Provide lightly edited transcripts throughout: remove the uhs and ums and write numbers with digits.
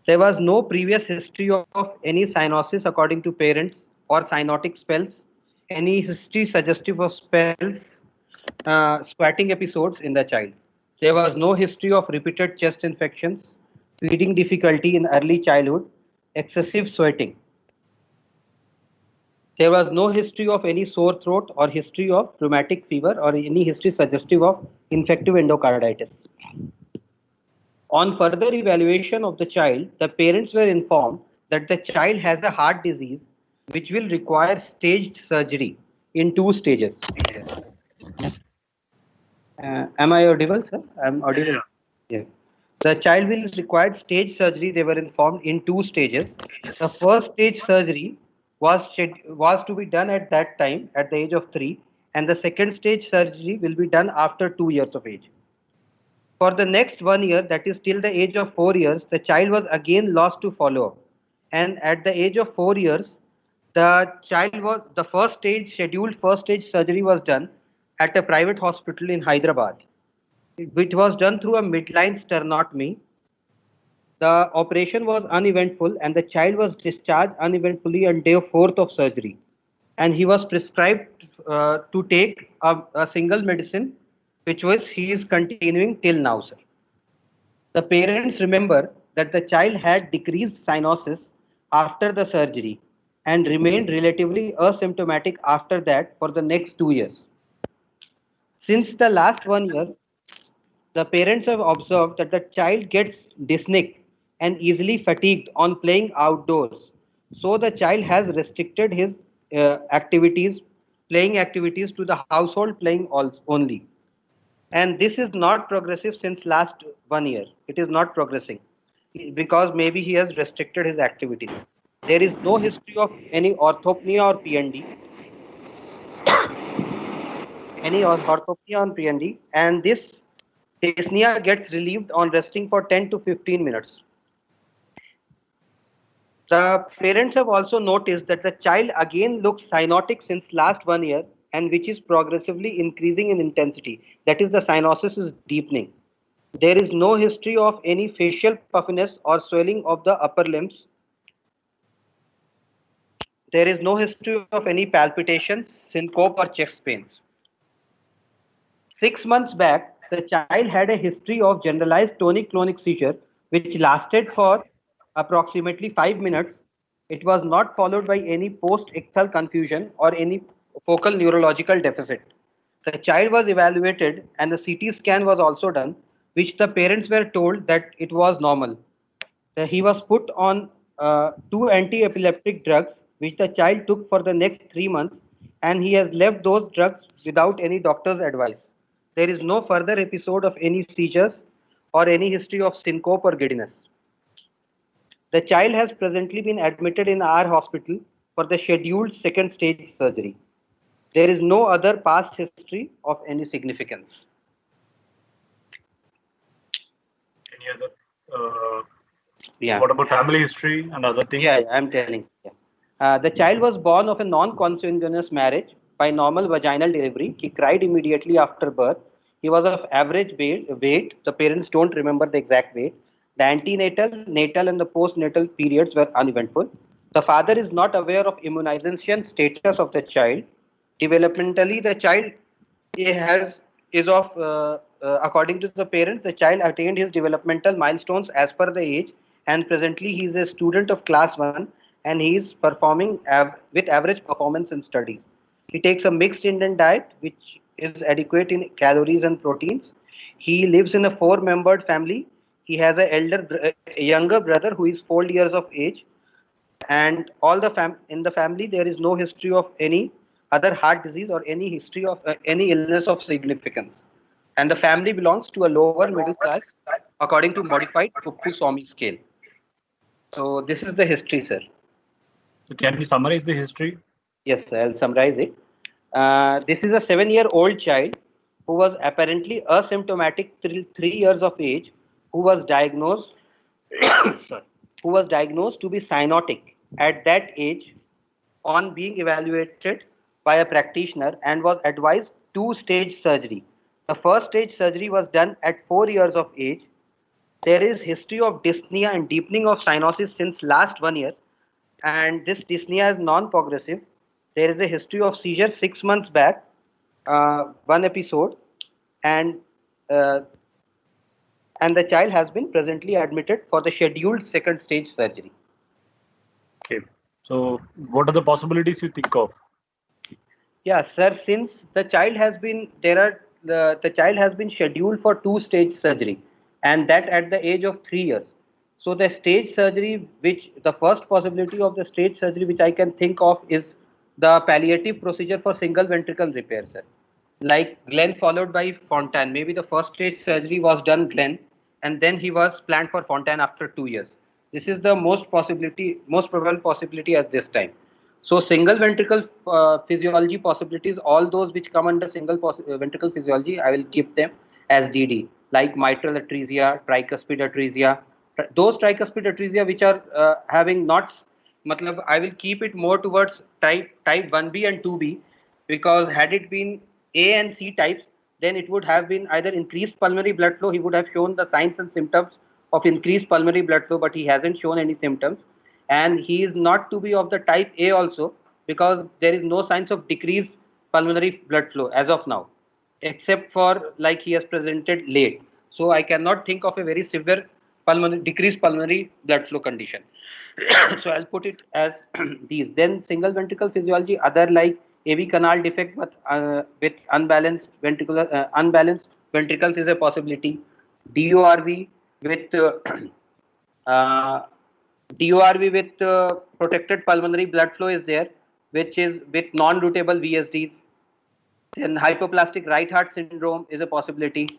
There was no previous history of any cyanosis according to parents or cyanotic spells, any history suggestive of spells, squatting episodes in the child. There was no history of repeated chest infections, feeding difficulty in early childhood, excessive sweating. There was no history of any sore throat or history of rheumatic fever or any history suggestive of infective endocarditis. On further evaluation of the child, the parents were informed that the child has a heart disease which will require staged surgery in 2 stages. Am I audible, sir? I'm audible. Yeah. The child will require stage surgery. They were informed in 2 stages. The first stage surgery was to be done at that time at the age of 3, and the second stage surgery will be done after 2 years of age. For the next 1 year, that is till the age of 4 years, the child was again lost to follow up. And at the age of 4 years, the first stage scheduled first stage surgery was done at a private hospital in Hyderabad. It was done through a midline sternotomy. The operation was uneventful, and the child was discharged uneventfully on day fourth of surgery. And he was prescribed to take a single medicine, which was he is continuing till now, sir. The parents remember that the child had decreased cyanosis after the surgery and remained relatively asymptomatic after that for the next 2 years. Since the last 1 year, the parents have observed that the child gets dyspneic and easily fatigued on playing outdoors. So the child has restricted his playing activities to the household playing only. And this is not progressive since last 1 year. It is not progressing because maybe he has restricted his activities. There is no history of any orthopnea or PND, and this dyspnea gets relieved on resting for 10 to 15 minutes. The parents have also noticed that the child again looks cyanotic since last 1 year and which is progressively increasing in intensity. That is, the cyanosis is deepening. There is no history of any facial puffiness or swelling of the upper limbs. There is no history of any palpitations, syncope, or chest pains. 6 months back, the child had a history of generalized tonic-clonic seizure, which lasted for approximately 5 minutes. It was not followed by any post-ictal confusion or any focal neurological deficit. The child was evaluated and the CT scan was also done, which the parents were told that it was normal. He was put on 2 anti-epileptic drugs, which the child took for the next 3 months, and he has left those drugs without any doctor's advice. There is no further episode of any seizures or any history of syncope or giddiness. The child has presently been admitted in our hospital for the scheduled second stage surgery. There is no other past history of any significance. Any other? What about family history and other things? Yeah, I'm telling. Yeah. The child was born of a non-consanguineous marriage by normal vaginal delivery. He cried immediately after birth. He was of average weight. The parents don't remember the exact weight. The antenatal, natal, and the postnatal periods were uneventful. The father is not aware of immunization status of the child. Developmentally, the child has is of according to the parents, the child attained his developmental milestones as per the age, and presently he is a student of class 1 and he is performing with average performance in studies. He takes a mixed Indian diet which is adequate in calories and proteins. He lives in a 4-membered family. He has a younger brother who is 4 years of age, and all in the family there is no history of any other heart disease or any history of any illness of significance, and the family belongs to a lower middle class according to modified Kuppu-Swamy scale. So this is the history, sir. So can we summarize the history? Yes, I'll summarize it. This is a 7-year-old child who was apparently asymptomatic till 3 years of age, who was diagnosed who was diagnosed to be cyanotic at that age on being evaluated by a practitioner and was advised 2-stage surgery. The first stage surgery was done at 4 years of age. there is history of dyspnea and deepening of cyanosis since last 1 year, and this dyspnea is non-progressive. There is a history of seizure 6 months back, one episode, and uh, and the child has been presently admitted for the scheduled second stage surgery. Okay. So what are the possibilities you think of? Yeah, sir. Since the child has been the child has been scheduled for two-stage surgery, and that at the age of 3 years. So the stage surgery, which the first possibility of the stage surgery which I can think of is the palliative procedure for single ventricle repair, sir. Like Glenn followed by Fontaine. Maybe the first stage surgery was done Glenn, and then he was planned for Fontaine after 2 years. This is the most probable possibility at this time. So single ventricle physiology possibilities, all those which come under ventricle physiology, I will keep them as DD, like mitral atresia, tricuspid atresia, those tricuspid atresia which are having knots. Matlab, I will keep it more towards type 1B and 2B, because had it been A and C types, then it would have been either increased pulmonary blood flow. He would have shown the signs and symptoms of increased pulmonary blood flow, but he hasn't shown any symptoms. And he is not to be of the type A also, because there is no signs of decreased pulmonary blood flow as of now, except for like he has presented late. So I cannot think of a very severe decreased pulmonary blood flow condition. So I'll put it as these. Then single ventricle physiology, other like AV canal defect with unbalanced ventricles is a possibility. DORV with uh, DORV with protected pulmonary blood flow is there, which is with non-routable VSDs. Then hypoplastic right heart syndrome is a possibility.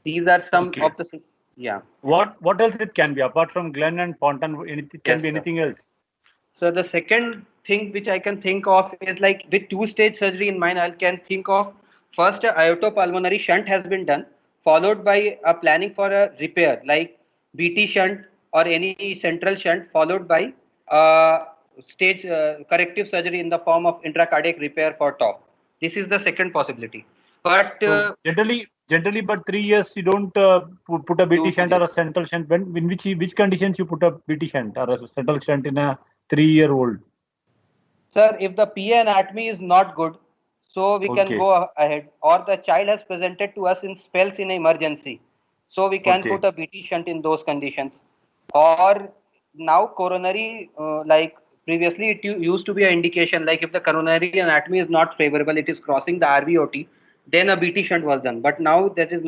These are some of the, yeah. What else it can be apart from Glenn and Fontaine? It can be anything else. So the second thing which I can think of is like with two-stage surgery in mind, I can think of first a aortopulmonary shunt has been done, followed by a planning for a repair like BT shunt or any central shunt, followed by stage corrective surgery in the form of intracardiac repair for TOF. This is the second possibility. But so generally, but 3 years you don't put a BT shunt or a central shunt. In which conditions you put a BT shunt or a central shunt in a 3-year-old? Sir, if the PA anatomy is not good, so we can go ahead. Or the child has presented to us in spells in emergency, so we can put a BT shunt in those conditions. Or now coronary, like previously it used to be an indication, like if the coronary anatomy is not favorable, it is crossing the RVOT, then a BT shunt was done. But now that is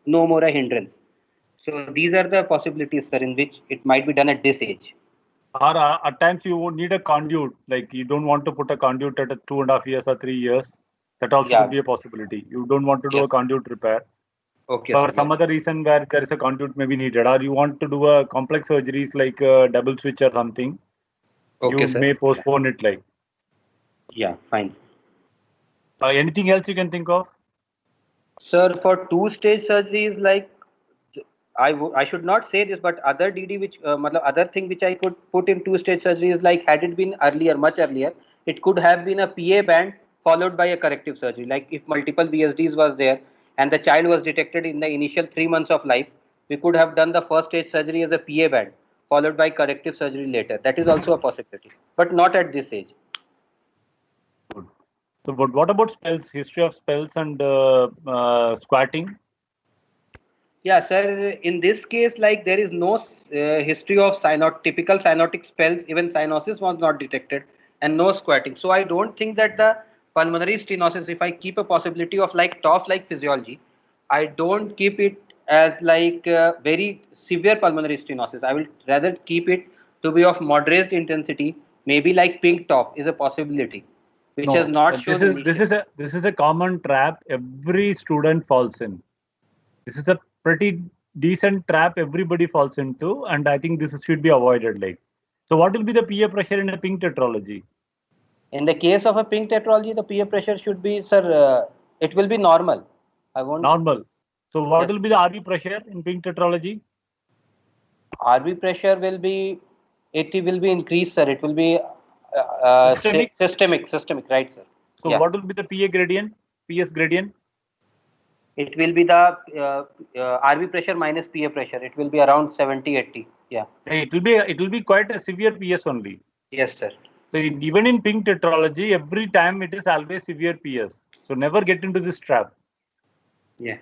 no more a hindrance. So these are the possibilities, sir, in which it might be done at this age. Or at times you would need a conduit, like you don't want to put a conduit at 2.5 years or 3 years. That also could be a possibility. You don't want to do a conduit repair. Okay. For some other reason where there is a conduit may be needed, or you want to do a complex surgeries like a double switch or something, you may postpone it like. Yeah, fine. Anything else you can think of? Sir, for two-stage surgeries, like I should not say this, but other DD which other thing which I could put in two-stage surgery is like had it been earlier, much earlier, it could have been a PA band followed by a corrective surgery. Like if multiple VSDs was there and the child was detected in the initial 3 months of life, we could have done the first stage surgery as a PA band followed by corrective surgery later. That is also a possibility, but not at this age. Good. So, but what about spells? History of spells and squatting? Yeah, sir. In this case, like there is no history of typical cyanotic spells. Even cyanosis was not detected, and no squatting. So I don't think that the pulmonary stenosis, if I keep a possibility of like TOF-like physiology, I don't keep it as like very severe pulmonary stenosis. I will rather keep it to be of moderate intensity. Maybe like pink TOF is a possibility, which has not shown. This is a common trap every student falls in. This is a pretty decent trap everybody falls into, and I think this should be avoided. Like, so what will be the PA pressure in a pink tetralogy? In the case of a pink tetralogy, the PA pressure should be, sir, it will be normal. I won't. Normal. So what will be the RV pressure in pink tetralogy? RV pressure will be, it will be increased, sir. It will be systemic, right, sir? So what will be the PA gradient, PS gradient? It will be the RV pressure minus PA pressure. It will be around 70-80. Yeah. It will be quite a severe PS only. Yes, sir. So even in pink tetralogy, every time it is always severe PS. So never get into this trap. Yeah.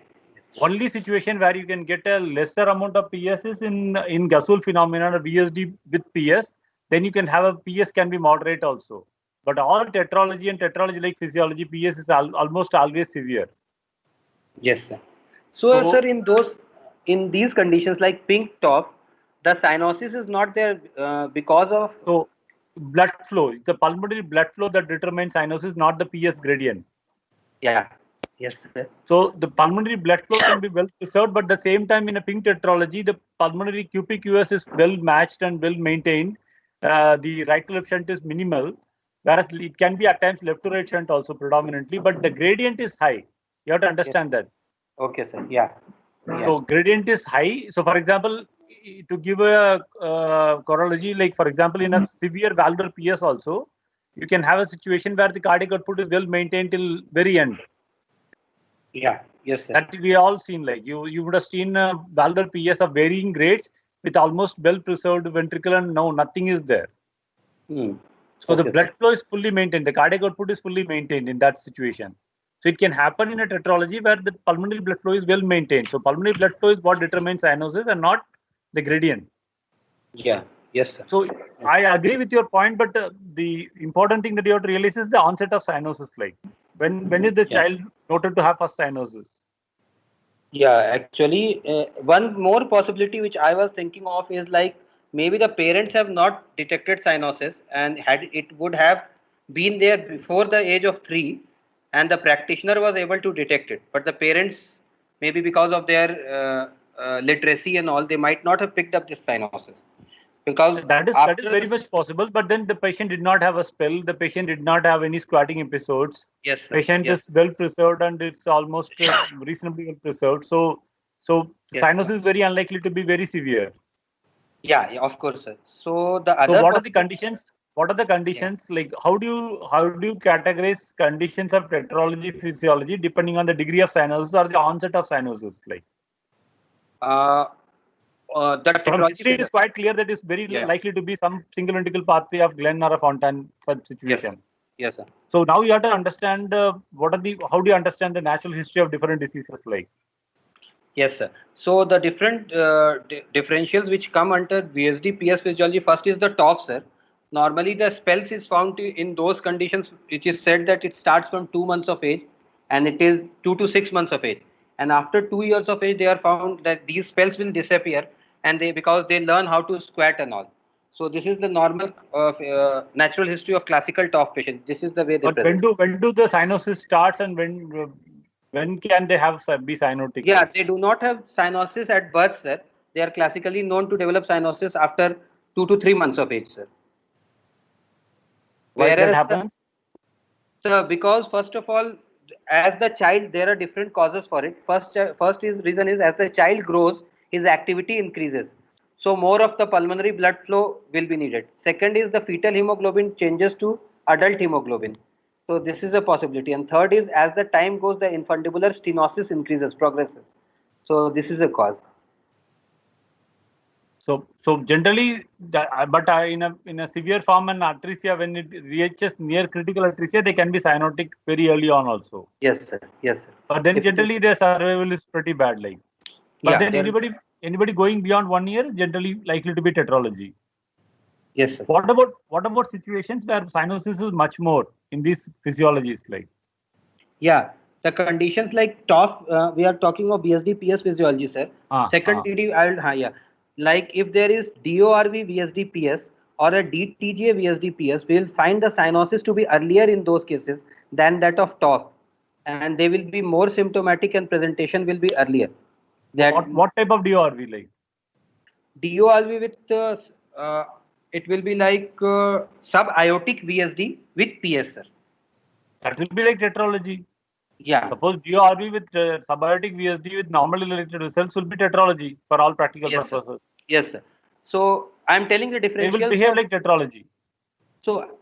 Only situation where you can get a lesser amount of PS is in Gasol phenomenon or VSD with PS. Then you can have a PS can be moderate also. But all tetralogy and tetralogy like physiology, PS is almost always severe. Yes, sir. So, sir, in these conditions like pink top, the cyanosis is not there because of. So blood flow, it's a pulmonary blood flow that determines cyanosis, not the PS gradient. Yeah. Yes, sir. So the pulmonary blood flow can be well preserved, but at the same time in a pink tetralogy, the pulmonary QPQS is well matched and well maintained. The right to left shunt is minimal, whereas it can be at times left to right shunt also predominantly, but the gradient is high. You have to understand that. Okay, sir. Yeah. So gradient is high. So for example, to give a chorology, like for example, in a severe valvular PS also, you can have a situation where the cardiac output is well maintained till very end. Yeah. Yes, sir. That we all seen, like you would have seen valvular PS of varying grades with almost well preserved ventricle and no nothing is there. So the blood flow is fully maintained, the cardiac output is fully maintained in that situation. So it can happen in a tetralogy where the pulmonary blood flow is well maintained. So pulmonary blood flow is what determines cyanosis and not the gradient. Yeah. Yes, sir. So I agree with your point, but the important thing that you have to realize is the onset of cyanosis. Like when is the child noted to have first cyanosis? Yeah, actually, one more possibility which I was thinking of is like maybe the parents have not detected cyanosis and had it would have been there before the age of 3, and the practitioner was able to detect it. But the parents, maybe because of their literacy and all, they might not have picked up this cyanosis. Because that is very much possible, but then the patient did not have a spell. The patient did not have any squatting episodes. Yes, sir. Patient is well preserved and it's almost reasonably well preserved. So cyanosis is very unlikely to be very severe. Yeah, of course, sir. So the other. So what are the conditions? What are the conditions? Yeah. Like how do you categorize conditions of tetralogy physiology depending on the degree of cyanosis or the onset of cyanosis? Like. The from history, it is quite clear that it's very likely to be some single ventricle pathway of Glenn or a Fontan such situation. Yes, sir. So now you have to understand how do you understand the natural history of different diseases like? Yes, sir. So the different differentials which come under VSD PS physiology, first is the TOF, sir. Normally the spells is found in those conditions which is said that it starts from 2 months of age and it is 2 to 6 months of age. And after 2 years of age, they are found that these spells will disappear and because they learn how to squat and all. So this is the normal natural history of classical TOF patients. This is the way they But when do the cyanosis starts and when can they have be cyanotic? Yeah, they do not have cyanosis at birth, sir. They are classically known to develop cyanosis after 2 to 3 months of age, sir. Why that happens? Sir, because first of all, as the child, there are different causes for it. First reason is as the child grows, his activity increases. So more of the pulmonary blood flow will be needed. Second is the fetal hemoglobin changes to adult hemoglobin. So this is a possibility. And third is as the time goes, the infundibular stenosis increases, progresses. So this is a cause. So generally, but in a severe form and atresia, when it reaches near critical atresia, they can be cyanotic very early on also. Yes, sir. Yes, sir. But then generally their survival is pretty bad, like. But then anybody going beyond 1 year is generally likely to be tetralogy. Yes, sir. What about situations where cyanosis is much more in these physiologies, like? Yeah, the conditions like TOF, we are talking of BSD PS physiology, sir. Secondary, like if there is DORV VSD PS or a DTGA VSD PS, we will find the cyanosis to be earlier in those cases than that of TOF, and they will be more symptomatic and presentation will be earlier. What type of DORV like? DORV with it will be like sub-aortic VSD with PS, sir. That will be like tetralogy. Yeah. Suppose DORV with subaortic VSD with normally related results will be tetralogy for all practical purposes. Sir. Yes, sir. So I'm telling the differential. They will behave like tetralogy. So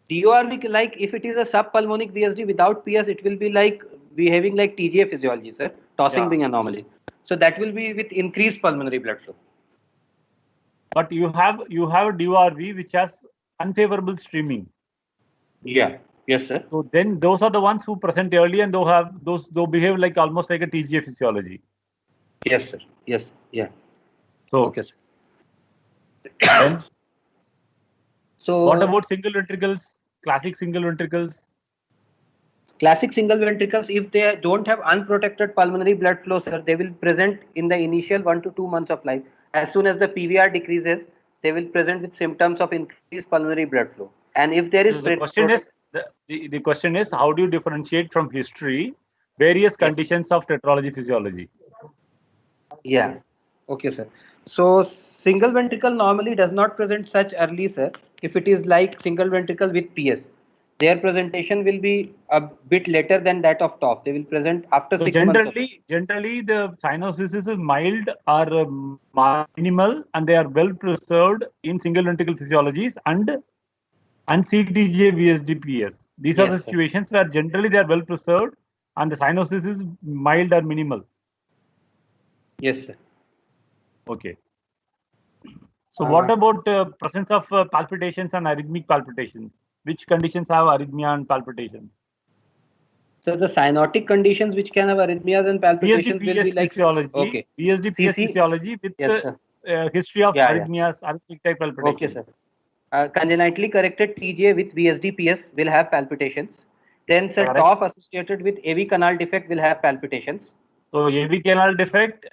DORV, like if it is a subpulmonic VSD without PS, it will be like behaving like TGA physiology, sir, tossing Yeah. being anomaly. So that will be with increased pulmonary blood flow. But you have DORV which has unfavorable streaming. Yeah. Yes, sir. So then those are the ones who present early and they'll behave like almost like a TGA physiology. Yes, sir. Yes. Yeah. So Okay, sir. then So what about single ventricles, classic single ventricles? classic single ventricles, if they don't have unprotected pulmonary blood flow, sir, they will present in the initial 1 to 2 months of life. As soon as the PVR decreases, they will present with symptoms of increased pulmonary blood flow. And if there is So the question is how do you differentiate from history various conditions of tetralogy physiology? Yeah. Okay, sir. So single ventricle normally does not present such early, sir. If it is like single ventricle with PS, their presentation will be a bit later than that of TOF. They will present after So 6 months. generally the cyanosis is mild or minimal and they are well preserved in single ventricle physiologies and CTGA VSDPS. These are the situations where generally they are well preserved and the cyanosis is mild or minimal. Yes, sir. Okay. So what about presence of palpitations and arrhythmic palpitations? Which conditions have arrhythmia and palpitations? So the cyanotic conditions which can have arrhythmias and palpitations will be like physiology, VSDPS physiology with history of arrhythmias, arrhythmic type palpitations. Okay, sir. Congenitally corrected TGA with VSDPS will have palpitations. Then, sir, TOF associated with AV canal defect will have palpitations. So AV canal defect.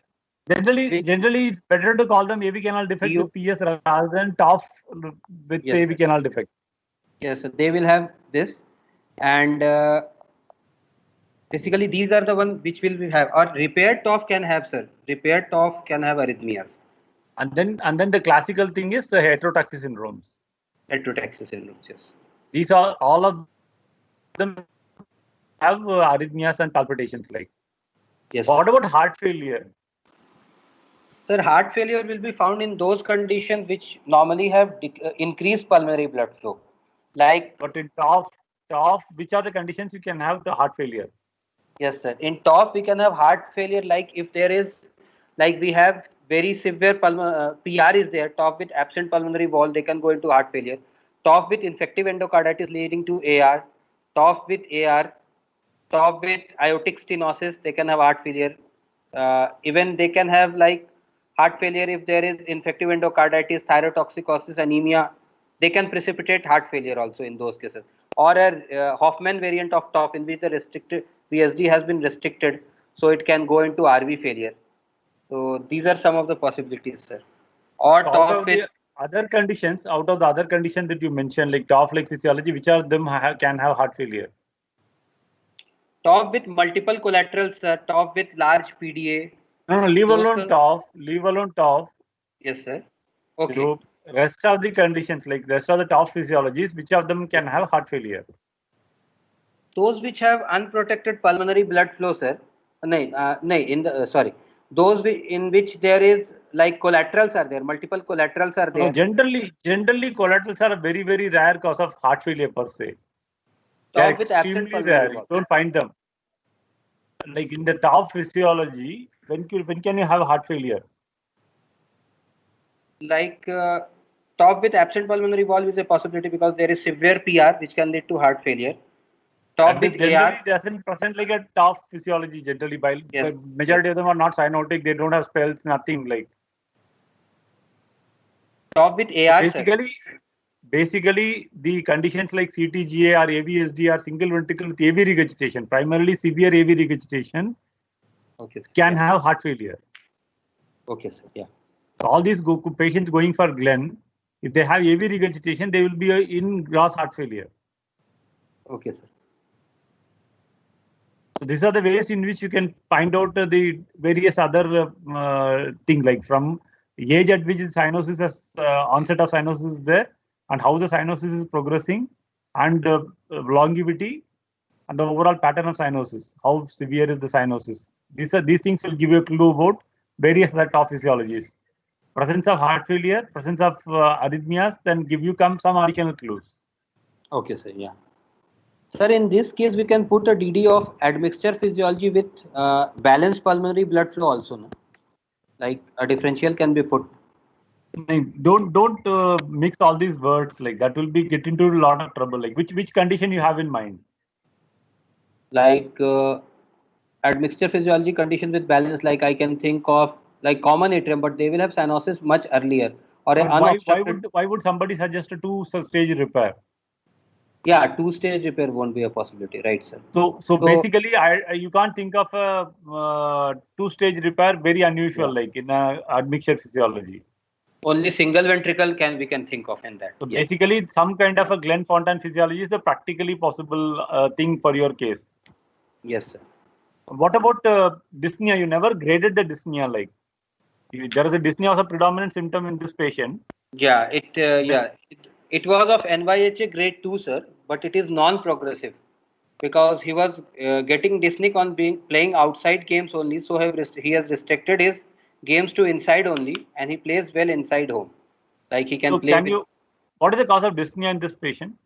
Generally, it's better to call them AV canal defect with PS rather than TOF with AV canal defect. Yes, sir. They will have this, and basically these are the ones which will have. Or repaired TOF can have, sir. Repaired TOF can have arrhythmias. And then the classical thing is heterotaxy syndromes. Heterotaxy syndromes, yes. These are all of them have arrhythmias and palpitations like. Yes. What about heart failure? Sir, heart failure will be found in those conditions which normally have increased pulmonary blood flow. Like, but in TOF, which are the conditions you can have the heart failure? Yes, sir. In TOF, we can have heart failure. Like if there is, like we have very severe PR is there. TOF with absent pulmonary wall, they can go into heart failure. TOF with infective endocarditis leading to AR. TOF with AR. TOF with aortic stenosis, they can have heart failure. Even they can have like heart failure if there is infective endocarditis, thyrotoxicosis, anemia. They can precipitate heart failure also in those cases. Or a Hoffman variant of TOF in which the restricted VSD has been restricted, so it can go into RV failure. So these are some of the possibilities, sir. Or TOF with other conditions, out of the other conditions that you mentioned, like TOF like physiology, which of them can have heart failure? TOF with multiple collaterals, sir. TOF with large PDA. No, leave alone TOF. Leave alone TOF. Yes, sir. Okay. So rest of the conditions, like rest of the TOF physiologies, which of them can have heart failure? Those which have unprotected pulmonary blood flow, sir. Those in which there is like collaterals are there, multiple collaterals are there. No, generally collaterals are a very, very rare cause of heart failure per se. They are extremely rare. You don't find them. Like in the TOF physiology, when can you have heart failure? Like TOF with absent pulmonary valve is a possibility because there is severe PR which can lead to heart failure. TOF with generally doesn't present like a TOF physiology generally. By majority of them are not cyanotic. They don't have spells, nothing like. TOF with AR. Basically, the conditions like CTGA or AVSD are single ventricle with AV regurgitation, primarily severe AV regurgitation, can have heart failure. Okay, sir. Yeah. So all these patients going for Glenn, if they have AV regurgitation, they will be in gross heart failure. Okay, sir. So these are the ways in which you can find out the various other things, like from age at which the cyanosis has onset of cyanosis is there, and how the cyanosis is progressing, and longevity, and the overall pattern of cyanosis. How severe is the cyanosis? These things will give you a clue about various other TOF physiologies. Presence of heart failure, presence of arrhythmias, then give you some additional clues. Okay, sir. Yeah. Sir, in this case, we can put a DD of admixture physiology with balanced pulmonary blood flow also. No? Like a differential can be put. Don't mix all these words like that. Will be get into a lot of trouble. Like which condition you have in mind? Like admixture physiology condition with balance, like I can think of like common atrium, but they will have cyanosis much earlier, or an But unobstructed. why would somebody suggest a two-stage repair? Yeah, two-stage repair won't be a possibility, right, sir? So basically, you can't think of a two-stage repair. Very unusual, Yeah. like in admixture physiology. Only single ventricle we can think of in that. So Yes. basically, some kind of a Glenn-Fontaine physiology is a practically possible thing for your case. Yes, sir. What about dyspnea? You never graded the dyspnea. Like there is a dyspnea as a predominant symptom in this patient. Yeah, it was of NYHA grade 2, sir, but it is non-progressive because he was getting dyspneic on being playing outside games only. So he has restricted his games to inside only, and he plays well inside home. Like he can So play with. what is the cause of dyspnea in this patient?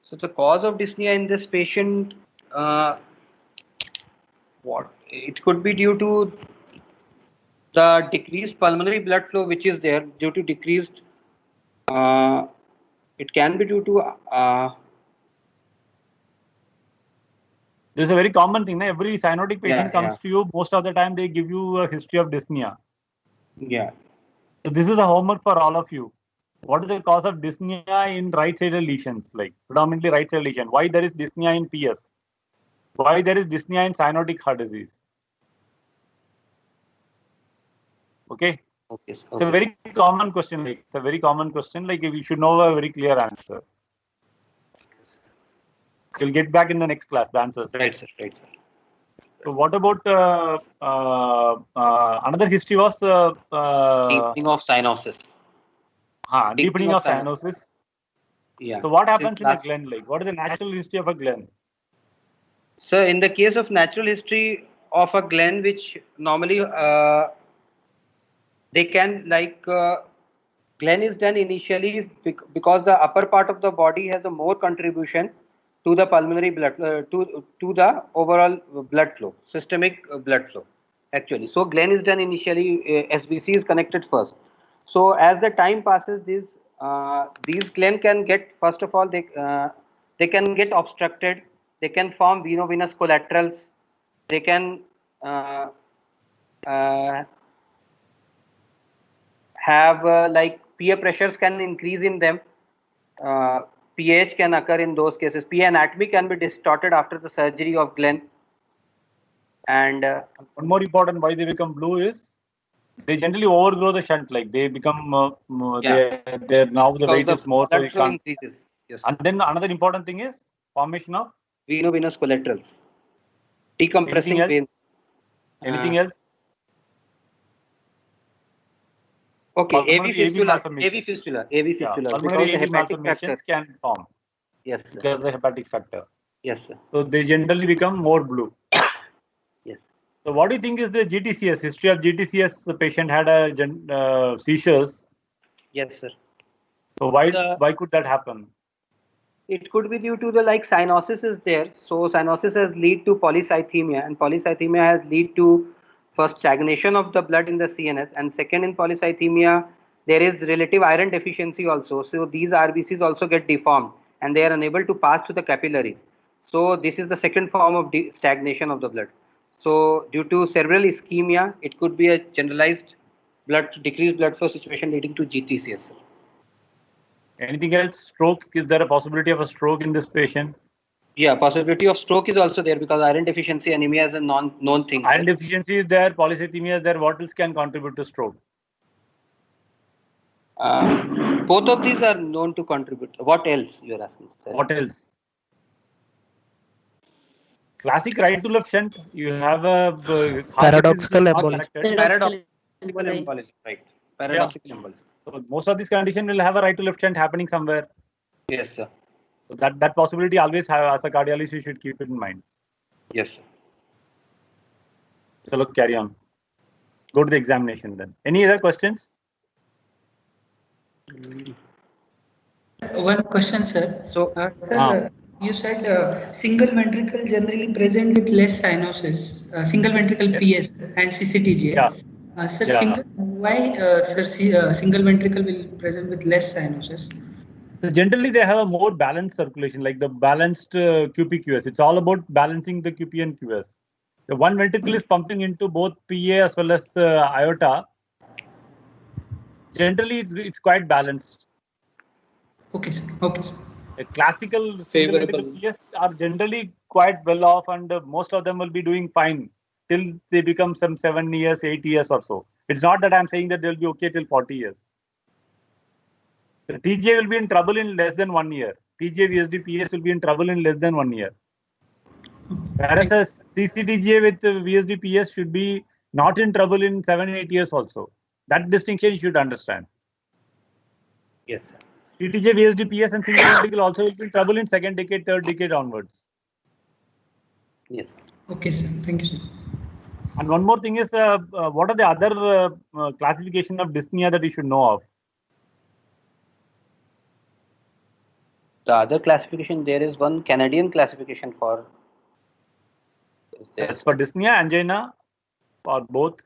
So the cause of dyspnea in this patient, what it could be due to the decreased pulmonary blood flow, which is there due to decreased. Uh, it can be due to. This is a very common thing. Na? Every cyanotic patient Yeah, comes to you. Most of the time, they give you a history of dyspnea. yeah. So this is a homework for all of you. What is the cause of dyspnea in right-sided lesions, like predominantly right-sided lesion? Why there is dyspnea in PS? Why there is dyspnea in cyanotic heart disease? Okay. Okay. It's a Okay. very common question. Like it's a very common question. Like we should know a very clear answer. We'll get back in the next class the answers. Right, sir. Right, sir. So what about another history was Deepening of cyanosis. deepening of cyanosis. Yeah. So what happens Since in a last. glen? Like what is the natural history of a glen? So in the case of natural history of a glen, which normally they can like glen is done initially because the upper part of the body has a more contribution to the pulmonary blood to the overall blood flow, systemic blood flow actually. So glen is done initially, SBC is connected first. So as the time passes, these glen can get, first of all, they can get obstructed, they can form veno-venous collaterals, they can uh, have like peer pressures can increase in them. Uh, pH can occur in those cases. PA anatomy can be distorted after the surgery of Glenn. And one more important why they become blue is they generally overgrow the shunt. Like they become they're now the weight is more, so you can't. Increases. Yes. And then another important thing is formation of veno-venous collaterals, decompressing veins. Anything else? Okay, AV fistula, malformations. because Pulmonary the AV hepatic factor. malformations can form. Yes, sir. Because of the hepatic factor. Yes, sir. So they generally become more blue. Yes. So what do you think is the GTCS history of GTCS? The patient had a seizures. Yes, sir. So why could that happen? It could be due to the like cyanosis is there. So cyanosis has lead to polycythemia, and polycythemia has lead to first stagnation of the blood in the CNS, and second in polycythemia there is relative iron deficiency also. So these RBCs also get deformed and they are unable to pass to the capillaries. So this is the second form of stagnation of the blood. So due to cerebral ischemia, it could be a generalized decreased blood flow situation leading to GTCS. Anything else? Stroke? Is there a possibility of a stroke in this patient? Yeah, possibility of stroke is also there because iron deficiency anemia is a known thing. Iron deficiency is there, polycythemia is there. What else can contribute to stroke? Both of these are known to contribute. What else you are asking, sir? What else? Classic right to left shunt. You have a paradoxical embolism. Paradoxical embolism, right? Paradoxical embolism. So most of these conditions will have a right to left shunt happening somewhere. Yes, sir. So that possibility always have, as a cardiologist, you should keep it in mind. Yes, sir. So look, carry on. Go to the examination then. Any other questions? One question, sir. So, Sir, you said single ventricle generally present with less cyanosis, single ventricle PS and CCTGA. Yeah. Sir, Yeah. why, single ventricle will present with less cyanosis? So generally, they have a more balanced circulation, like the balanced QP/QS. It's all about balancing the QP and QS. The one ventricle is pumping into both PA as well as aorta. Generally, it's quite balanced. Okay, sir. Okay, sir. The classical single ventricle PS are generally quite well off, and most of them will be doing fine till they become some 7 years, 8 years or so. It's not that I'm saying that they'll be okay till 40 years. The TGA will be in trouble in less than 1 year. TGA VSD PS will be in trouble in less than 1 year. Whereas a CCTGA with VSD PS should be not in trouble in 7-8 years also. That distinction you should understand. yes, sir. TTJ, VSD, PS and single ventricle also will be in trouble in second decade, third decade onwards. Yes. Okay, sir. Thank you, sir. And one more thing is, what are the other classification of dyspnea that you should know of? The other classification, there is one Canadian classification for. It's for dyspnea, angina, or both.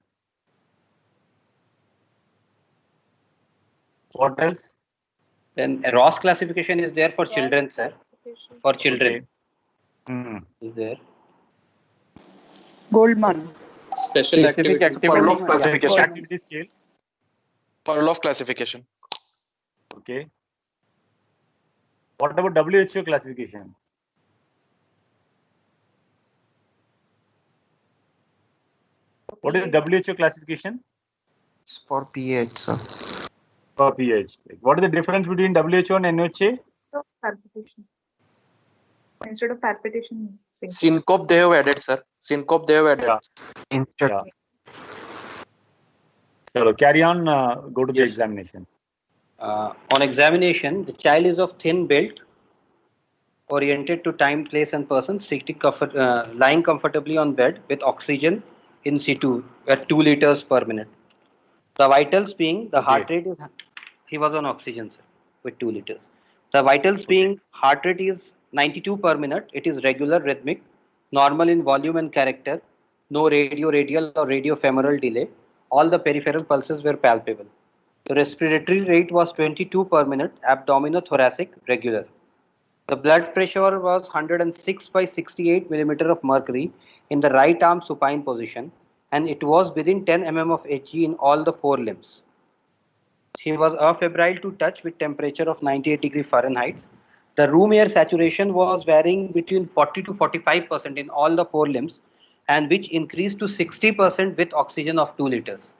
What else? Then a Ross classification is there for children, sir. For children. Okay. Is there. Goldman. Special activity. Parloff classification. Special activity scale. Parloff classification. Okay. What about WHO classification? What is WHO classification? It's for pH, sir. For pH. What is the difference between WHO and NOHA? Palpitation. Instead of palpitation, Syncope they have added, sir. Syncope they have added. Instead. Yeah. So carry on. Go to the Yes. examination. On examination, the child is of thin build, oriented to time, place, and person, lying comfortably on bed with oxygen in situ at 2 liters per minute. The vitals being the heart rate is, he was on oxygen, sir, with 2 liters. The vitals being heart rate is 92 per minute. It is regular, rhythmic, normal in volume and character, no radial or radiofemoral delay. All the peripheral pulses were palpable. The respiratory rate was 22 per minute, abdominothoracic, regular. The blood pressure was 106 by 68 millimeter of mercury in the right arm supine position, and it was within 10 mm of Hg in all the 4 limbs. He was afebrile to touch with temperature of 98 degree Fahrenheit. The room air saturation was varying between 40 to 45% in all the 4 limbs, and which increased to 60% with oxygen of 2 liters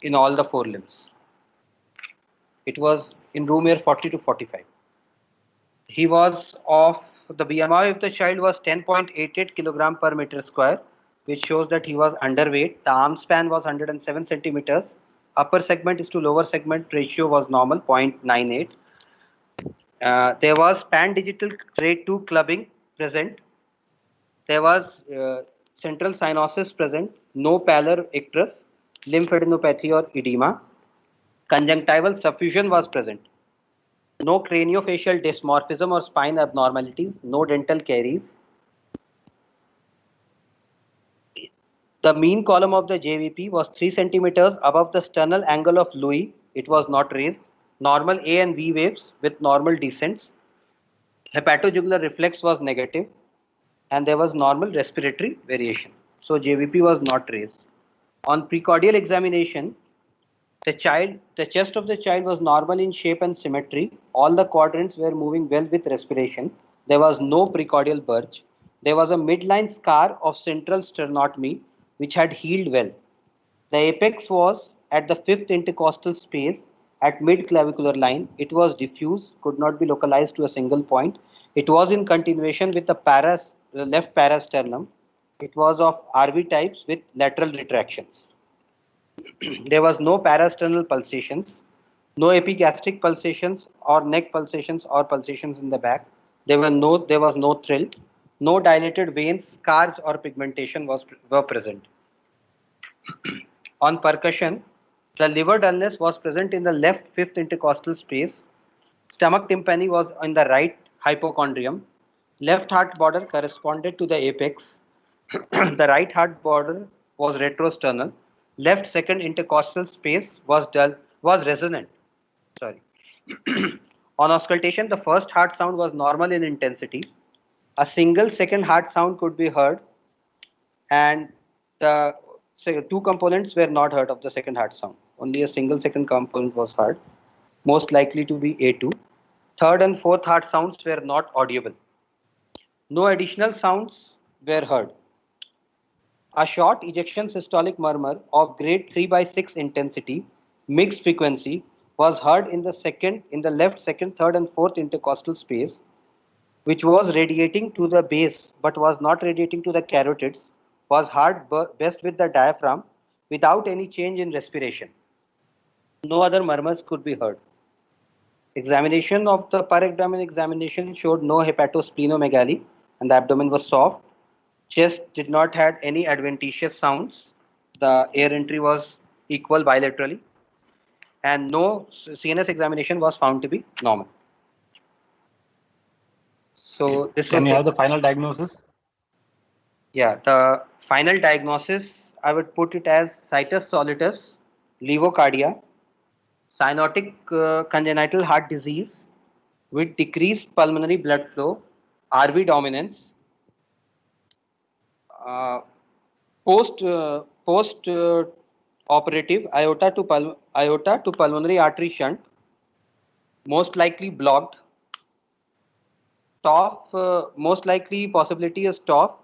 in all the 4 limbs. It was in room air 40 to 45. He was of, the BMI of the child was 10.88 kilogram per meter square, which shows that he was underweight. The arm span was 107 centimeters. Upper segment is to lower segment ratio was normal, 0.98. There was pan-digital grade 2 clubbing present. There was central cyanosis present, no pallor icterus, lymphadenopathy or edema. Conjunctival suffusion was present. No craniofacial dysmorphism or spine abnormalities, no dental caries. The mean column of the JVP was 3 centimeters above the sternal angle of Louis. It was not raised. Normal A and V waves with normal descents. Hepatojugular reflex was negative, and there was normal respiratory variation. So JVP was not raised. On precordial examination, the chest of the child was normal in shape and symmetry. All the quadrants were moving well with respiration. There was no precordial bulge. There was a midline scar of central sternotomy which had healed well. The apex was at the 5th intercostal space at mid-clavicular line. It was diffuse, could not be localized to a single point. It was in continuation with the left parasternum. It was of RV types with lateral retractions. There was no parasternal pulsations, no epigastric pulsations or neck pulsations or pulsations in the back. There was no thrill, no dilated veins, scars or pigmentation were present. On percussion, the liver dullness was present in the left 5th intercostal space. Stomach tympani was in the right hypochondrium. Left heart border corresponded to the apex. The right heart border was retrosternal. Left second intercostal space was resonant. Sorry. On auscultation, the first heart sound was normal in intensity. A single second heart sound could be heard, and the two components were not heard of the second heart sound. Only a single second component was heard, most likely to be A2. Third and fourth heart sounds were not audible. No additional sounds were heard. A short ejection systolic murmur of grade 3/6 intensity, mixed frequency, was heard in the left second, third, and fourth intercostal space, which was radiating to the base but was not radiating to the carotids, was heard best with the diaphragm without any change in respiration. No other murmurs could be heard. Examination of the per abdomen examination showed no hepatosplenomegaly and the abdomen was soft. Chest did not have any adventitious sounds. The air entry was equal bilaterally and no CNS examination was found to be normal. So this Can was you have the final diagnosis? Yeah, the final diagnosis, I would put it as situs solitus, levocardia, cyanotic congenital heart disease with decreased pulmonary blood flow, RV dominance, post operative aorta to pulmonary artery shunt, most likely blocked. TOF, most likely possibility is TOF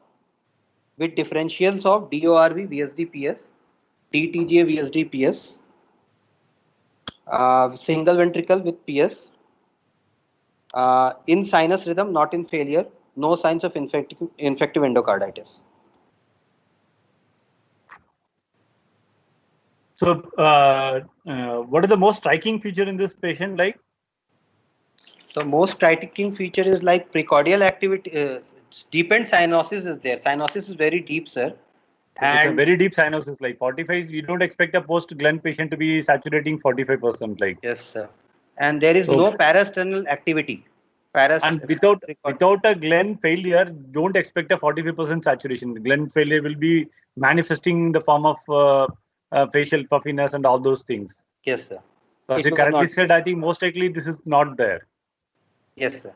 with differentials of DORV VSD-PS, DTGA VSD-PS, single ventricle with PS, in sinus rhythm, not in failure, no signs of infective endocarditis. So, what is the most striking feature in this patient? Like, The most striking feature is like precordial activity. Deepened cyanosis is there. Cyanosis is very deep, sir. it's a very deep cyanosis, like 45. You don't expect a post-Glenn patient to be saturating 45%, like. Yes, sir. And there is no parasternal activity. And without a Glenn failure, don't expect a 45% saturation. The Glenn failure will be manifesting in the form of facial puffiness and all those things. Yes, sir. So as you correctly said, I think most likely this is not there. Yes, sir.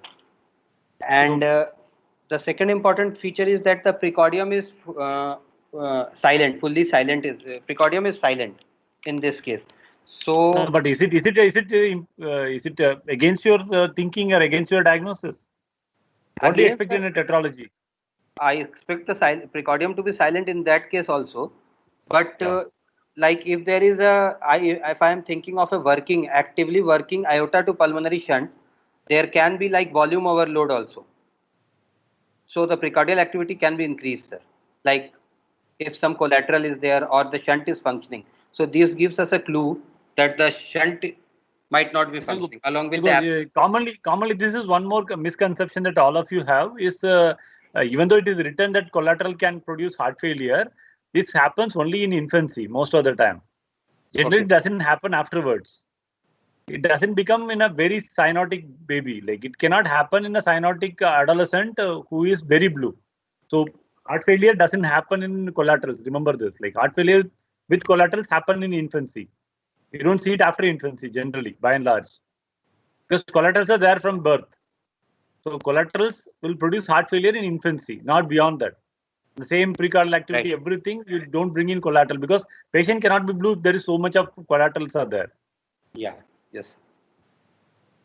And the second important feature is that the precordium is silent, fully silent. Precordium is silent in this case. So, no, but is it against your thinking or against your diagnosis? What do you expect in a tetralogy? I expect the precordium to be silent in that case also, but like if there is if I am thinking of a actively working aorta to pulmonary shunt, there can be like volume overload also. So the precordial activity can be increased, sir. Like if some collateral is there or the shunt is functioning. So this gives us a clue that the shunt might not be functioning along with the commonly this is one more misconception that all of you have is even though it is written that collateral can produce heart failure, this happens only in infancy most of the time. Generally, it doesn't happen afterwards. It doesn't become in a very cyanotic baby. Like it cannot happen in a cyanotic adolescent who is very blue. So heart failure doesn't happen in collaterals. Remember this. Like heart failure with collaterals happen in infancy. You don't see it after infancy generally, by and large, because collaterals are there from birth. So collaterals will produce heart failure in infancy, not beyond that. The same precordial activity, everything, you don't bring in collateral because patient cannot be blue if there is so much of collaterals are there. Yeah. Yes.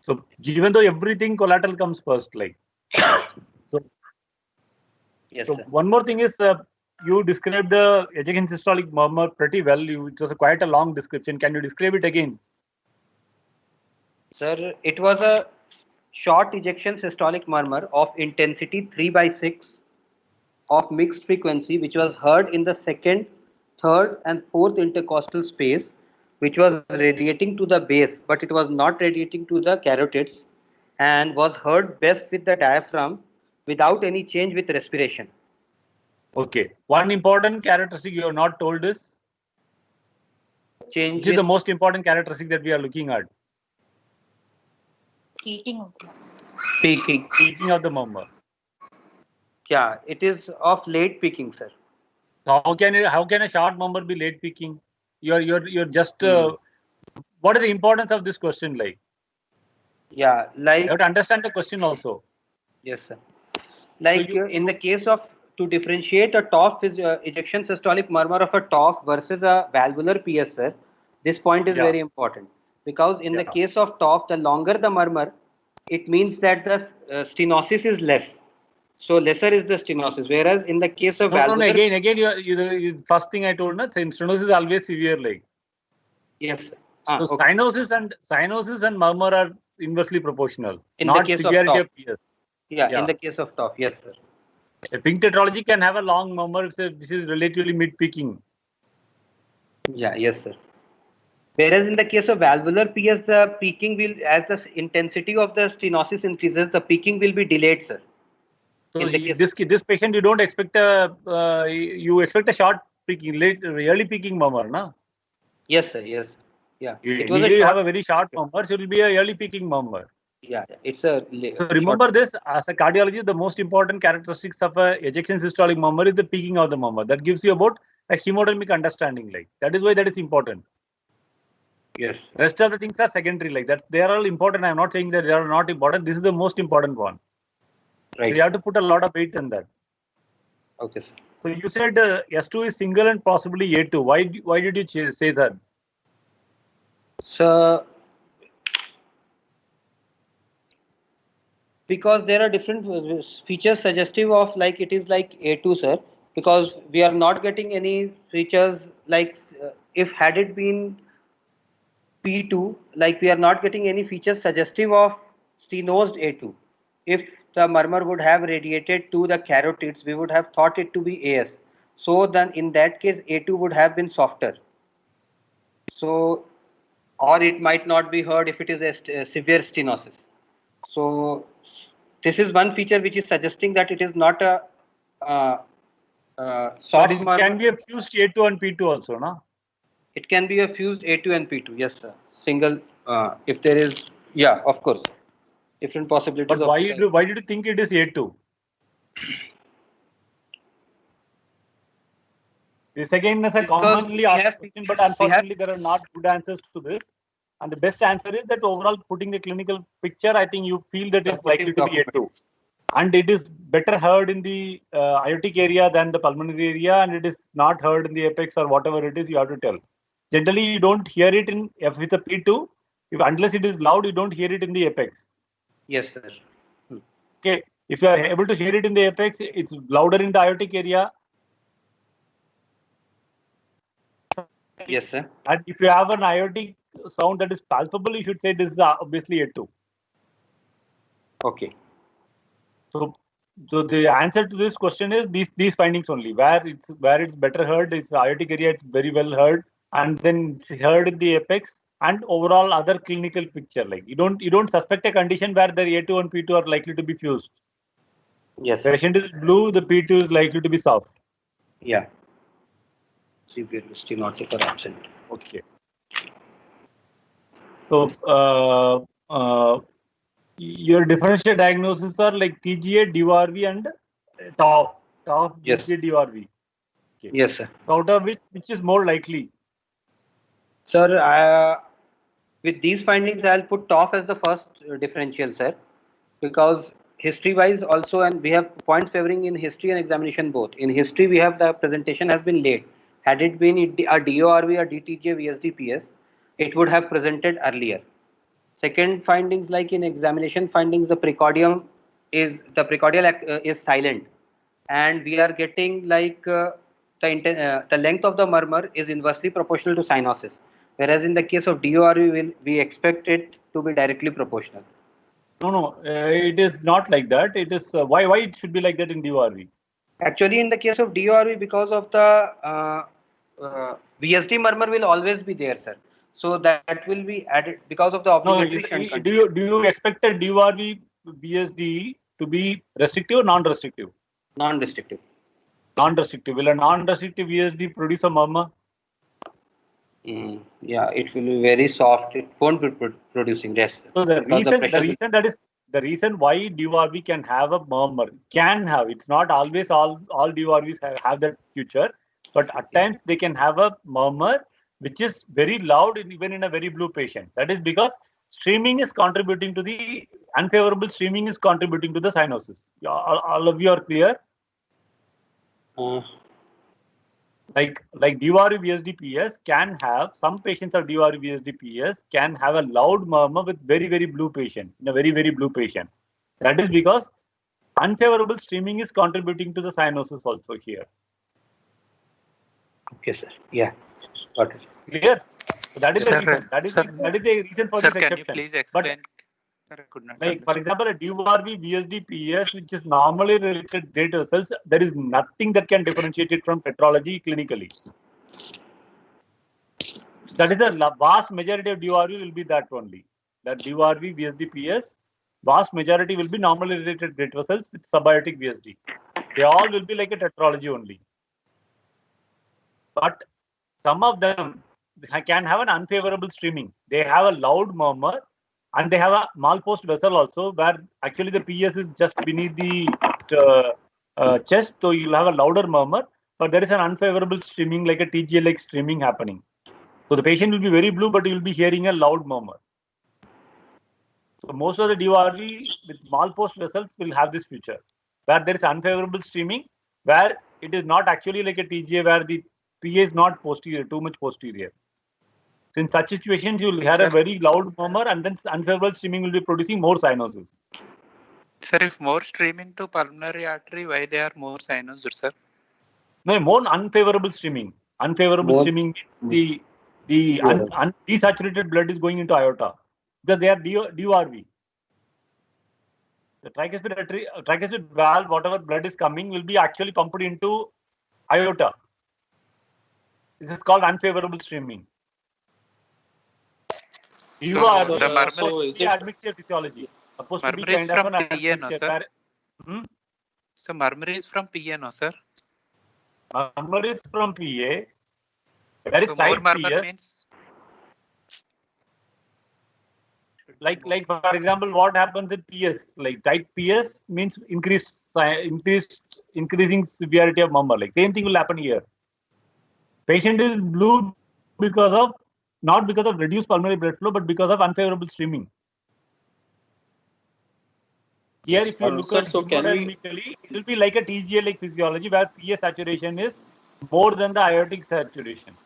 So even though everything collateral comes first, like. So, yes, so sir. one more thing is you described the ejection systolic murmur pretty well. It was quite a long description. Can you describe it again? Sir, it was a short ejection systolic murmur of intensity 3/6 of mixed frequency, which was heard in the second, third, and fourth intercostal space, which was radiating to the base, but it was not radiating to the carotids, and was heard best with the diaphragm without any change with respiration. Okay. One important characteristic you have not told is change. Which is the most important characteristic that we are looking at? Peaking of the Peaking. Peaking of the murmur. Yeah, it is of late peaking, sir. So how can a short murmur be late peaking? You're just what is the importance of this question like? Yeah, You like have to understand the question also. yes, sir. Like in the case of to differentiate a TOF ejection systolic murmur of a TOF versus a valvular PS, sir, this point is very important because in the case of TOF, the longer the murmur, it means that the stenosis is less. So lesser is the stenosis. Whereas in the case of No, valvular, again, you first thing I told, na, stenosis is always severe like. yes, sir. So Okay. cyanosis and murmur are inversely proportional, In the not case of severity TOF. of PS. Yeah, in the case of TOF, yes, sir. A pink tetralogy can have a long murmur which is relatively mid-peaking. Yeah, yes, sir. Whereas in the case of valvular PS, the peaking will, as the intensity of the stenosis increases, the peaking will be delayed, sir. So In the case, this patient, you don't expect you expect a short peaking, early peaking murmur, na? yes, sir. Yes, yeah. It was a Usually you have short. a very short murmur, so it will be a early peaking murmur. Yeah, it's a So short. remember this, as a cardiologist, the most important characteristics of a ejection systolic murmur is the peaking of the murmur. That gives you about a hemodynamic understanding. Like that is why that is important. Yes. Rest of the things are secondary. Like that, they are all important. I am not saying that they are not important. This is the most important one. Right. So you have to put a lot of weight on that. Okay, sir. So you said S2 is single and possibly A2. Why did you say that? So, because there are different features suggestive of like it is like A2, sir. Because we are not getting any features like if had it been P2, like we are not getting any features suggestive of stenosed A2. If the murmur would have radiated to the carotids, we would have thought it to be AS. So then in that case, A2 would have been softer. So, or it might not be heard if it is a severe stenosis. So this is one feature which is suggesting that it is not a soft But it murmur. can be a fused A2 and P2 also, no? It can be a fused A2 and P2. Yes, sir. Single. If there is, yeah, of course, different possibilities. But why did you think it is A2? This again is a commonly asked question, but unfortunately there are not good answers to this. And the best answer is that overall putting the clinical picture, I think you feel that it's likely to be A2. And it is better heard in the aortic area than the pulmonary area, and it is not heard in the apex or whatever it is, you have to tell. Generally, you don't hear it in, if it's a P2, unless it is loud, you don't hear it in the apex. Yes, sir. Okay, if you are able to hear it in the apex, it's louder in the aortic area. Yes, sir. And if you have an aortic sound that is palpable, you should say this is obviously A2. Okay. So the answer to this question is these findings only. Where it's better heard is aortic area, it's very well heard, and then it's heard in the apex, and overall other clinical picture. Like you don't suspect a condition where the A2 and P2 are likely to be fused. Yes. The patient is blue, the P2 is likely to be soft. Yeah. Severe stenotic or absent. Okay. So your differential diagnoses are like TGA, DORV, and TOF. Yes. TGA, DORV. Okay. Yes, sir. So out of which is more likely? Sir, with these findings, I'll put TOF as the first differential, sir, because history-wise also, and we have points favoring in history and examination both. In history, we have the presentation has been late. Had it been a DORV or DTJ VSD PS, it would have presented earlier. Second findings, like in examination findings, the precordial is silent, and we are getting like the length of the murmur is inversely proportional to cyanosis, whereas in the case of DORV, we expect it to be directly proportional. No, it is not like that. It is why it should be like that in DORV. Actually, in the case of DORV, because of the VSD murmur will always be there, sir. So that will be added because of the obligatory shunt condition. Do you expect a DORV VSD to be restrictive or non-restrictive? Non-restrictive. Non-restrictive. Will a non-restrictive VSD produce a murmur? Yeah, it will be very soft. It won't be producing rest. So the Because the pressure the reason why DORV can have a murmur, can have, it's not always all DORVs have that feature, but at times they can have a murmur which is very loud even in a very blue patient. That is because streaming is contributing to the unfavorable streaming is contributing to the cyanosis. All of you are clear? Like DORV VSD-PS can have, some patients of DORV VSD-PS can have a loud murmur with very blue patient, in a very blue patient. That is because unfavorable streaming is contributing to the cyanosis also here. Okay, sir. Yeah, got it. Clear? So that is the Sir, reason. That is the reason for Sir, this can you exception. please But explain? Sir, I could not like, for understand. example, a DORV VSD-PS, which is normally related to great vessels, there is nothing that can differentiate it from tetralogy clinically. That is the vast majority of DORV will be that only. That DORV VSD-PS, vast majority will be normally related great vessels with subaortic VSD. They all will be like a tetralogy only. But some of them can have an unfavorable streaming. They have a loud murmur and they have a Malpost vessel also, where actually the PS is just beneath the chest, so you'll have a louder murmur, but there is an unfavorable streaming, like a TGA-like streaming happening. So the patient will be very blue, but you will be hearing a loud murmur. So most of the DORV with Malpost vessels will have this feature, where there is unfavorable streaming, where it is not actually like a TGA, where the PA is not posterior, too much posterior. So in such situations, you will hear a very loud murmur, and then unfavorable streaming will be producing more cyanosis. Sir, if more streaming to pulmonary artery, why they are more cyanosis, sir? No, more unfavorable streaming. Unfavorable streaming means the desaturated blood is going into aorta because they are DORV. The tricuspid valve, whatever blood is coming, will be actually pumped into aorta. This is called unfavorable streaming. The murmur so is admixture physiology. Supposed to be murmur is kind of from an PA, no, sir? Hmm? So murmur is from PA, no, sir? Murmur is from PA. That is So tight more murmur PS. means? Like for example, what happens in PS? Like tight PS means increasing severity of murmur. Like same thing will happen here. Patient is blue because of, not because of reduced pulmonary blood flow, but because of unfavorable streaming. Here, if you look at hemodynamically, it will be like a TGA-like physiology where PS saturation is more than the aortic saturation.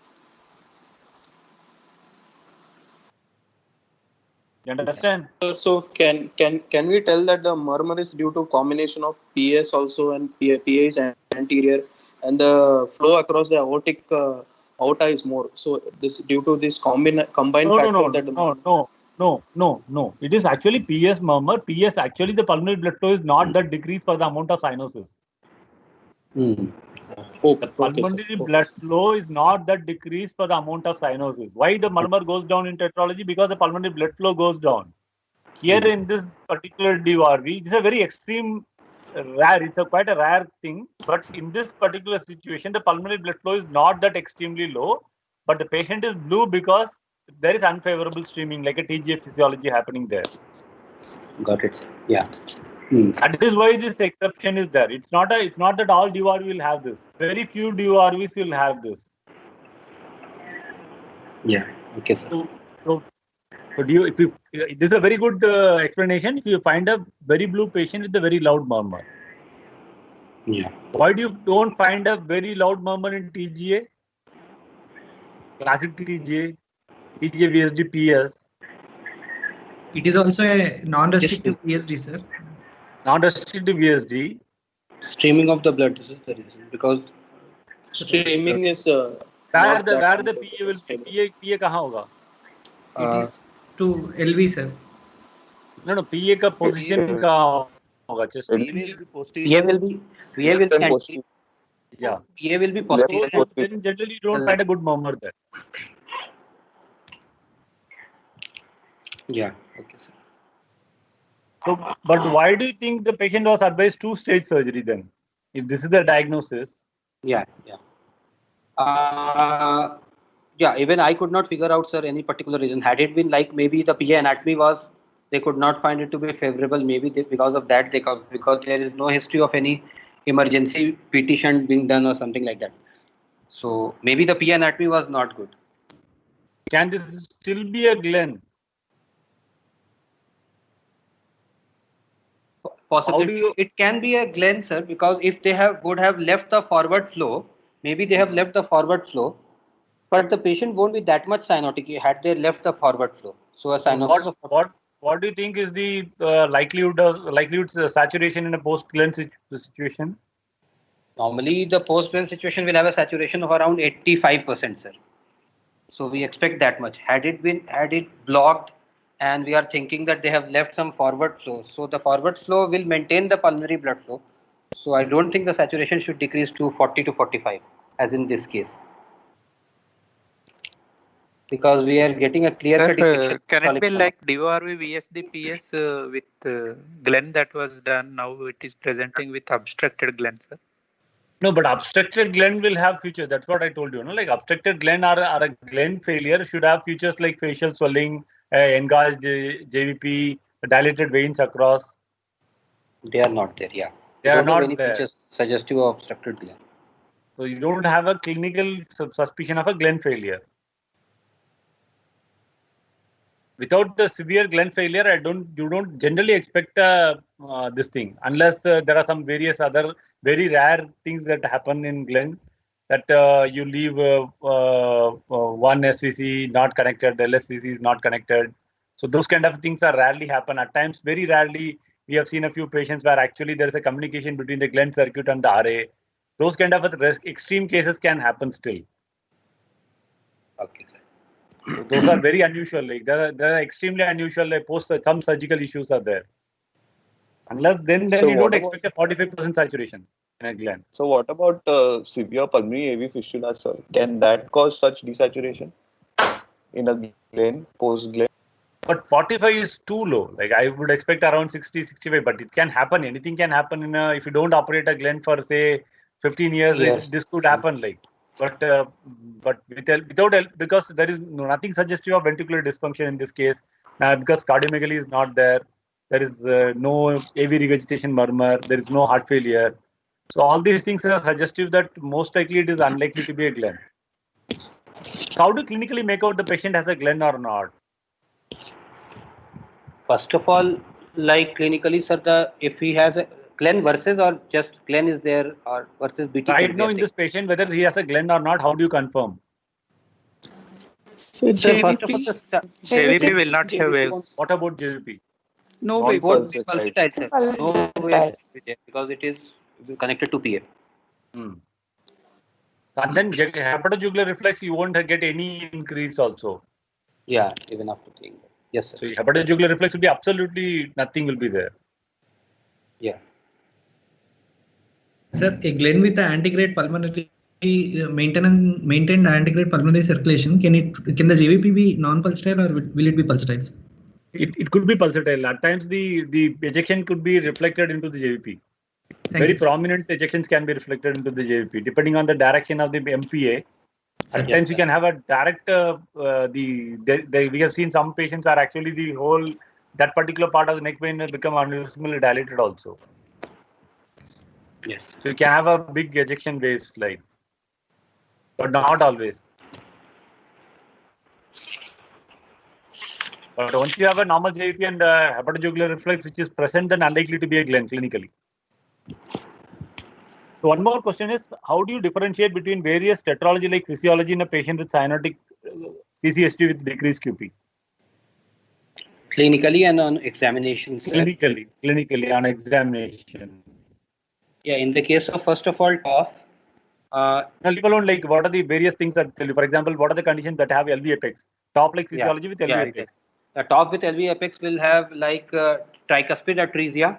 You understand? So can we tell that the murmur is due to combination of PS also and PA is anterior and the flow across the aortic aorta is more. So this due to this combined factor No. It is actually PS murmur. PS actually the pulmonary blood flow is not that decreased for the amount of cyanosis. The pulmonary blood flow is not that decreased for the amount of cyanosis. Why the murmur goes down in tetralogy? Because the pulmonary blood flow goes down. Here in this particular DORV, this is a very extreme, rare. It's quite a rare thing. But in this particular situation, the pulmonary blood flow is not that extremely low, but the patient is blue because there is unfavorable streaming, like a TGA physiology happening there. Got it. Yeah. That is why this exception is there. It's not that all DORV will have this. Very few DORVs will have this. Yeah. Okay, sir. So this is a very good explanation. If you find a very blue patient with a very loud murmur. Yeah. Why do you don't find a very loud murmur in TGA? Classic TGA VSD PS. It is also a non-restrictive VSD, sir. Non-restrictive VSD. Streaming of the blood. This is the reason, because streaming is where the PA will be. PA kahan hoga? It is to LV, sir. No, PA ka position kahan hoga? Just PA will be anterior. Yeah. PA will be posterior. Then generally you don't find a good murmur there. Yeah. Okay, sir. So, but why do you think the patient was advised two-stage surgery then? If this is the diagnosis. Yeah. Yeah, even I could not figure out, sir, any particular reason. Had it been like maybe the PA anatomy was, they could not find it to be favorable. Maybe because of that, because there is no history of any emergency petition being done or something like that. So maybe the PA anatomy was not good. Can this still be a Glenn? Possibly it can be a Glenn, sir, because if they would have left the forward flow, maybe they have left the forward flow, but the patient won't be that much cyanotic had they left the forward flow. So a cyanosis of What do you think is the likelihood saturation in a post Glenn situation? Normally the post Glenn situation will have a saturation of around 85%, sir. So we expect that much. Had it blocked, and we are thinking that they have left some forward flow, so the forward flow will maintain the pulmonary blood flow. So I don't think the saturation should decrease to 40 to 45, as in this case, because we are getting a clear-cut Sir, can it be like DORV VSD PS with Glenn that was done? Now it is presenting with obstructed Glenn, sir. No, but obstructed Glenn will have features. That's what I told you. No, like obstructed Glenn or a Glenn failure should have features like facial swelling, engaged JVP, dilated veins across. They are not there. Yeah, they are not any there. Features suggestive of obstructed Glenn. So you don't have a clinical suspicion of a Glenn failure. Without the severe Glenn failure, you don't generally expect this thing unless there are some various other very rare things that happen in Glenn, that you leave one SVC not connected, the LSVC is not connected. So those kind of things are rarely happen. At times, very rarely, we have seen a few patients where actually there is a communication between the Glenn circuit and the RA. Those kind of extreme cases can happen still. Okay, sir. So those are very unusual. Like they're extremely unusual. Like some surgical issues are there. Unless then So you what don't about- expect a 45% saturation in a Glenn. So what about severe pulmonary AV fistula, sir? Can that cause such desaturation in a Glenn, post Glenn? But 45 is too low. Like I would expect around 60, 65. But it can happen. Anything can happen in a, if you don't operate a Glenn for say 15 years, this could happen. Like, but without, because there is nothing suggestive of ventricular dysfunction in this case. Because cardiomegaly is not there. There is no AV regurgitation murmur. There is no heart failure. So all these things are suggestive that most likely it is unlikely to be a Glenn. So how do you clinically make out the patient has a Glenn or not? First of all, like clinically, sir, if he has a Glenn versus or just Glenn is there or versus BT. Right now in this patient, whether he has a Glenn or not, how do you confirm? So JVP, JVP will not have waves. What about JVP? No wave. Pulsatile, sir. No wave because it is connected to PA. And then hepatojugular reflex, you won't get any increase also. Yeah, even after doing that. Yes, sir. So hepatojugular reflex will be absolutely nothing will be there. Yeah. Sir, a Glenn with the antegrade pulmonary maintained antegrade pulmonary circulation, can the JVP be non-pulsatile or will it be pulsatile? It could be pulsatile. At times the ejection could be reflected into the JVP. Very prominent ejections can be reflected into the JVP depending on the direction of the MPA. At times you can have a direct. We have seen some patients are actually that particular part of the neck vein become aneurysmally dilated also. Yes. So you can have a big ejection wave slide, but not always. But once you have a normal JVP and hepatojugular reflex which is present, then unlikely to be a Glenn clinically. So one more question is, how do you differentiate between various tetralogy like physiology in a patient with cyanotic CCST with decreased QP? Clinically and on examination, sir. Clinically on examination. Yeah, in the case of first of all TOF. Leave alone, like what are the various things that tell you? For example, what are the conditions that have LV apex? TOF like physiology with LV apex. The TOF with LV apex will have like tricuspid atresia.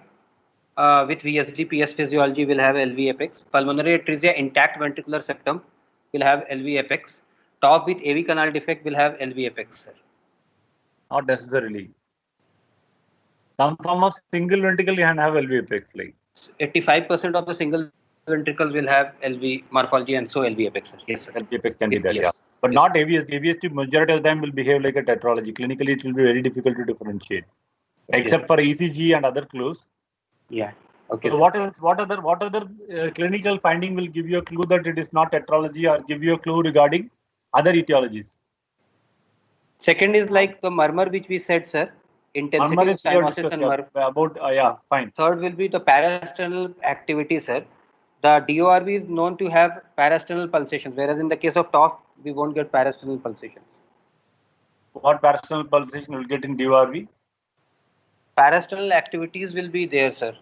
With VSD PS physiology will have LV apex. Pulmonary atresia intact ventricular septum will have LV apex. TOF with AV canal defect will have LV apex, sir. Not necessarily. Some form of single ventricle can have LV apex. Like 85% of the single ventricles will have LV morphology and so LV apex, sir. Yes, sir. LV apex can be there. Yes. Yeah. But not AVSD. AVSD majority of the time will behave like a tetralogy. Clinically, it will be very difficult to differentiate, except for ECG and other clues. Yeah. Okay. So what other clinical finding will give you a clue that it is not tetralogy, or give you a clue regarding other etiologies? Second is like the murmur which we said, sir. Intensity Murmur of is we have cyanosis discussed and here murmur. about yeah, fine. Third will be the parasternal activity, sir. The DORV is known to have parasternal pulsations, whereas in the case of TOF, we won't get parasternal pulsations. What parasternal pulsation will get in DORV? Parasternal activities will be there, sir,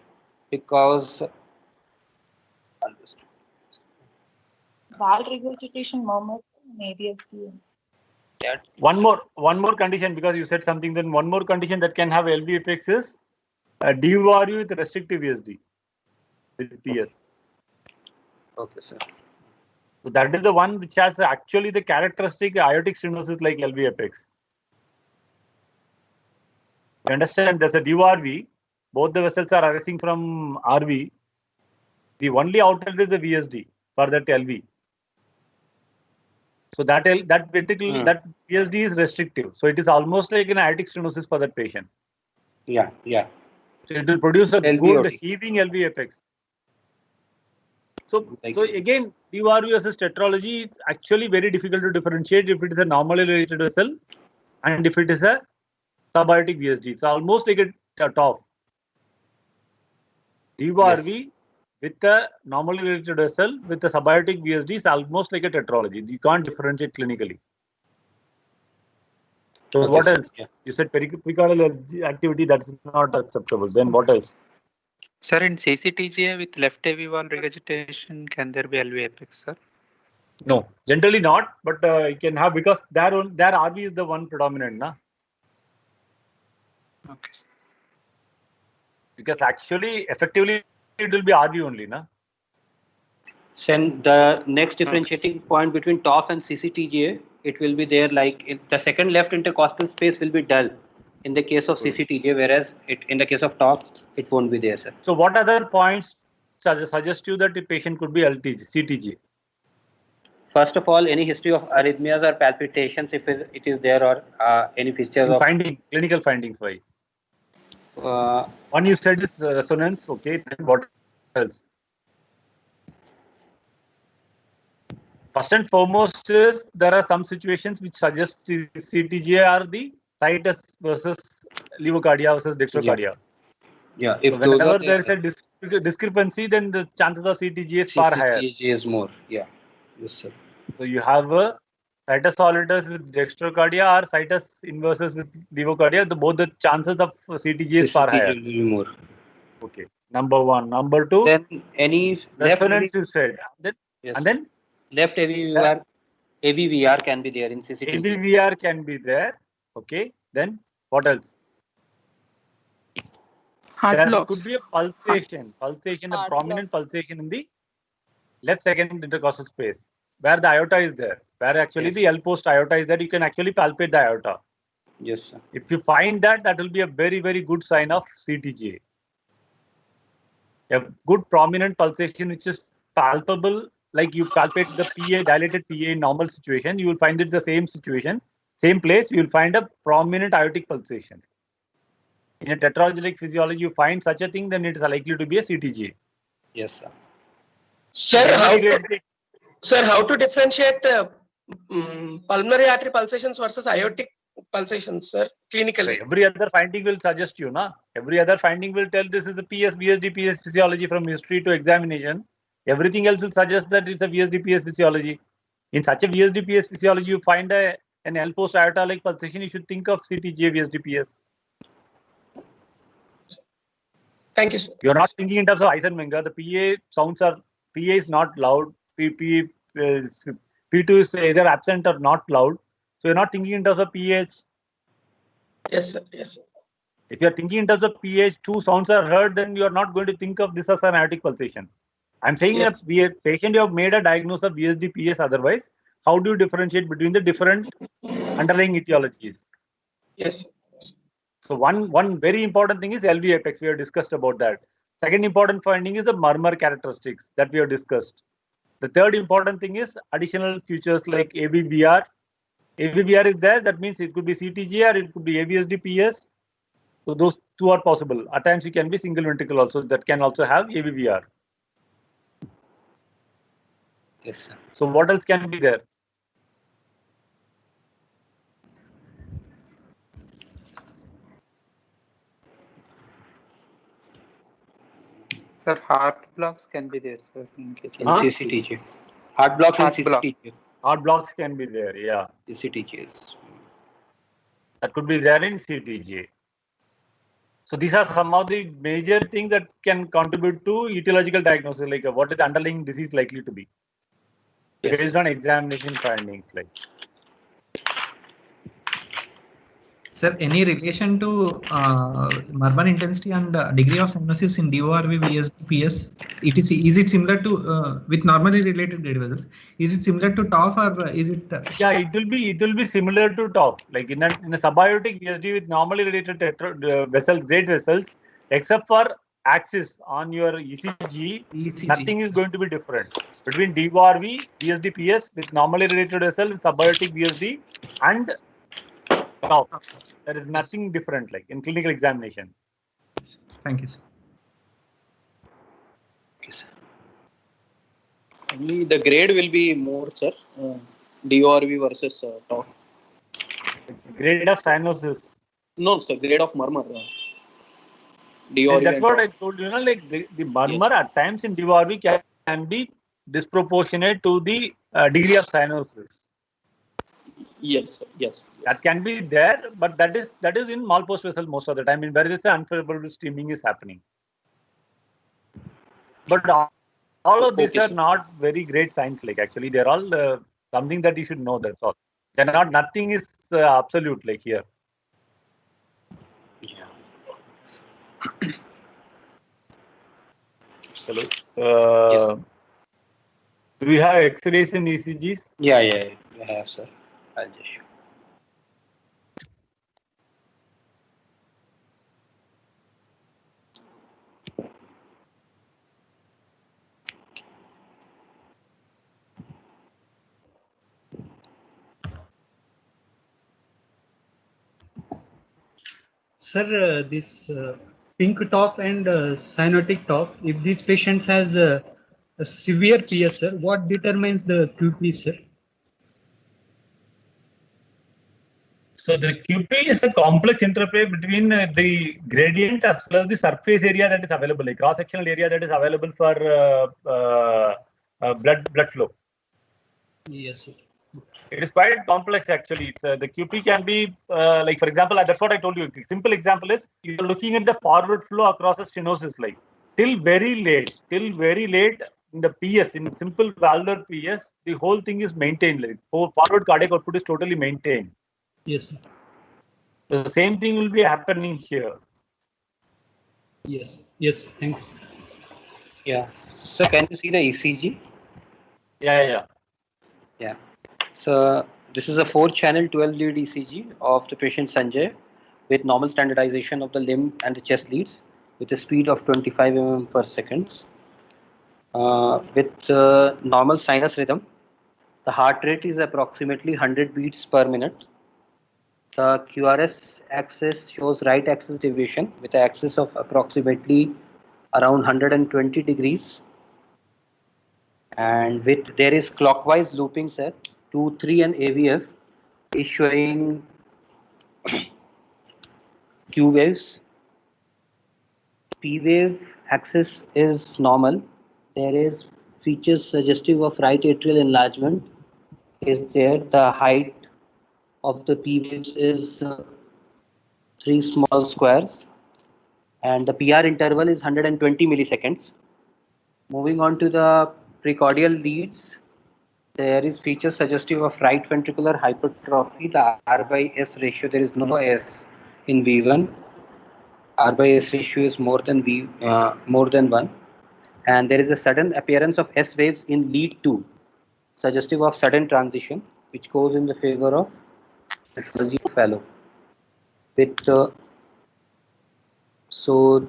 because Bowel regurgitation, murmurs, and ABSD. One more condition, because you said something. Then one more condition that can have LV effects is DORV with restrictive VSD with PS. Okay, sir. So that is the one which has actually the characteristic aortic stenosis like LV apex. You understand? There's a DORV. Both the vessels are arising from RV. The only outlet is the VSD for that LV. So that VSD is restrictive. So it is almost like an aortic stenosis for that patient. Yeah, yeah. So it will produce a LV good aortic. heaving LV apex. So again, DORV versus tetralogy, it's actually very difficult to differentiate if it is a normally related vessel and if it is a subaortic VSD. It's almost like a TOF. DORV with a normally related vessel with a subaortic VSD is almost like a tetralogy. You can't differentiate clinically. So Okay, what sir. else? Yeah. You said pericardial activity, that's not acceptable. Then what else? Sir, in CCTGA with left AV wall regurgitation, can there be LV apex, sir? No, generally not, but you can have, because their RV is the one predominant, na? Okay. Because actually, effectively, it will be RV only, na? Then the next differentiating point between TOF and CCTGA, it will be there like the second left intercostal space will be dull in the case of CCTGA, whereas in the case of TOF, it won't be there, sir. So what other points suggest you that the patient could be CTG? First of all, any history of arrhythmias or palpitations, if it is there, or any features of clinical findings wise. One you said is resonance. Okay, then what else? First and foremost is there are some situations which suggest the CTGA are the situs versus levocardia versus dextrocardia. Yeah, so whenever there is a discrepancy, then the chances of CTGA is far higher. CTGA is more. Yeah. Yes, sir. So you have a situs solitus with dextrocardia or situs inversus with levocardia. Both the chances of CTGA is far higher. More. Okay. Number one. Number two. Then any resonance you said. And then left AVVR can be there in CCTV. AVVR can be there. Okay. Then what else? There could be a pulsation, a prominent pulsation in the left second intercostal space where the aorta is there, where actually the L post aorta is there. You can actually palpate the aorta. Yes, sir. If you find that, that will be a very, very good sign of CTGA. A good prominent pulsation which is palpable, like you palpate the PA, dilated PA in normal situation, you will find it the same situation, same place, you will find a prominent aortic pulsation. In a tetralogic physiology, you find such a thing, then it is likely to be a CTGA. Yes, sir. Sir, how to differentiate pulmonary artery pulsations versus aortic pulsations, sir, clinically? Every other finding will suggest you, na? Every other finding will tell this is a PS, VSD, PS physiology from history to examination. Everything else will suggest that it's a VSD, PS physiology. In such a VSD, PS physiology, you find an L post aorta like pulsation, you should think of CTGA, VSD, PS. Thank you, sir. You're not thinking in terms of Eisenmenger. The PA sounds are, PA is not loud. P2 is either absent or not loud. So you're not thinking in terms of pH. Yes, sir. Yes, sir. If you're thinking in terms of pH, two sounds are heard, then you're not going to think of this as an aortic pulsation. I'm saying a patient, you have made a diagnosis of VSD, PS otherwise. How do you differentiate between the different underlying etiologies? Yes. So one very important thing is LV apex. We have discussed about that. Second important finding is the murmur characteristics that we have discussed. The third important thing is additional features like ABVR. ABVR is there. That means it could be CTG or it could be ABSD PS. So those two are possible. At times, it can be single ventricle also. That can also have ABVR. Yes, sir. So what else can be there? Sir, heart blocks can be there, sir, in case In of CCTG. Heart blocks in Heart block. CCTG. Heart blocks can be there. Yeah, CCTG. that could be there in CTG. So these are some of the major things that can contribute to etiological diagnosis, like what is the underlying disease likely to be, Yes. based on examination findings. Like, Sir, any relation to murmur intensity and degree of cyanosis in DORV, VSD, PS? Is it similar to with normally related blood vessels? Is it similar to TOF or is it? yeah, it will be similar to TOF. Like in a subaortic VSD with normally related vessels, great vessels, except for axis on your ECG, nothing is going to be different between DORV, VSD, PS with normally related vessel, with subaortic VSD and TOF. There is nothing different like in clinical examination. Thank you, sir. Only the grade will be more, sir. DORV versus TOF. Grade of cyanosis. No, sir. Grade of murmur. DORV. That's what I TOF. told you. Like the murmur at times in DORV can be disproportionate to the degree of cyanosis. Yes, sir. Yes. That can be there, but that is in Malpost vessel most of the time, in where this unfavorable streaming is happening. But all of these are not very great signs. Like actually, they're all something that you should know. That's all. They're not. Nothing is absolute like here. Yeah. Hello. Yes. Do we have X-rays in ECGs? Yeah, I have, sir. I'll just show. Sir, this pink top and cyanotic top, if these patients has a severe PS, sir, what determines the QP, sir? So the QP is a complex interplay between the gradient as well as the surface area that is available, like cross-sectional area that is available for blood flow. Yes, sir. It is quite complex actually. It's the QP can be like, for example, that's what I told you. A simple example is you're looking at the forward flow across a stenosis, like till very late in the PS, in simple valvular PS, the whole thing is maintained. Like forward cardiac output is totally maintained. Yes, sir. The same thing will be happening here. Yes, yes, thank you, sir. Yeah. So can you see the ECG? Yeah. So this is a 4-channel 12-lead ECG of the patient Sanjay with normal standardization of the limb and the chest leads with a speed of 25 mm per second. With normal sinus rhythm, the heart rate is approximately 100 beats per minute. The QRS axis shows right axis deviation with an axis of approximately around 120 degrees. And with there is clockwise looping, sir. 2, 3 and AVF is showing Q waves. P wave axis is normal. There is features suggestive of right atrial enlargement is there. The height of the P waves is 3 small squares and the PR interval is 120 milliseconds. Moving on to the precordial leads, there is feature suggestive of right ventricular hypertrophy. The R/S ratio, there is no S in V1. R/S ratio is more than 1, and there is a sudden appearance of S waves in lead 2, suggestive of sudden transition, which goes in the favor of nephrology fellow. So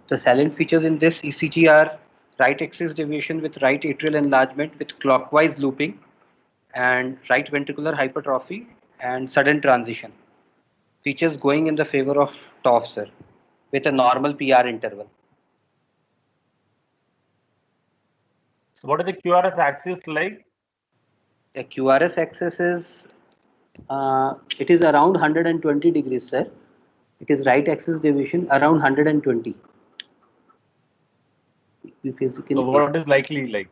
the salient features in this ECG are right axis deviation with right atrial enlargement with clockwise looping, and right ventricular hypertrophy and sudden transition. Features going in the favor of TOF, sir, with a normal PR interval. So what is the QRS axis like? The QRS axis is it is around 120 degrees, sir. It is right axis deviation around 120. So what is likely like?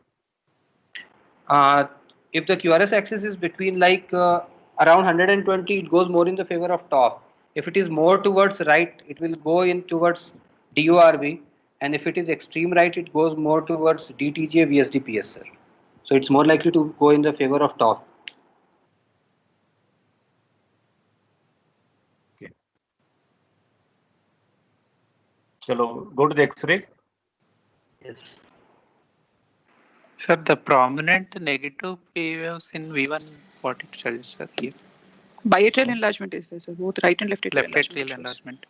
If the QRS axis is between like around 120, it goes more in the favor of TOF. If it is more towards right, it will go in towards DORV, and if it is extreme right, it goes more towards DTGA VSDPS, sir. So it's more likely to go in the favor of TOF. Okay. Chalo, go to the X-ray. Yes. Sir, the prominent negative P waves in V1, what it suggests, sir, here? Biatrial enlargement is there, so both right and left atrial Left atrial enlargement.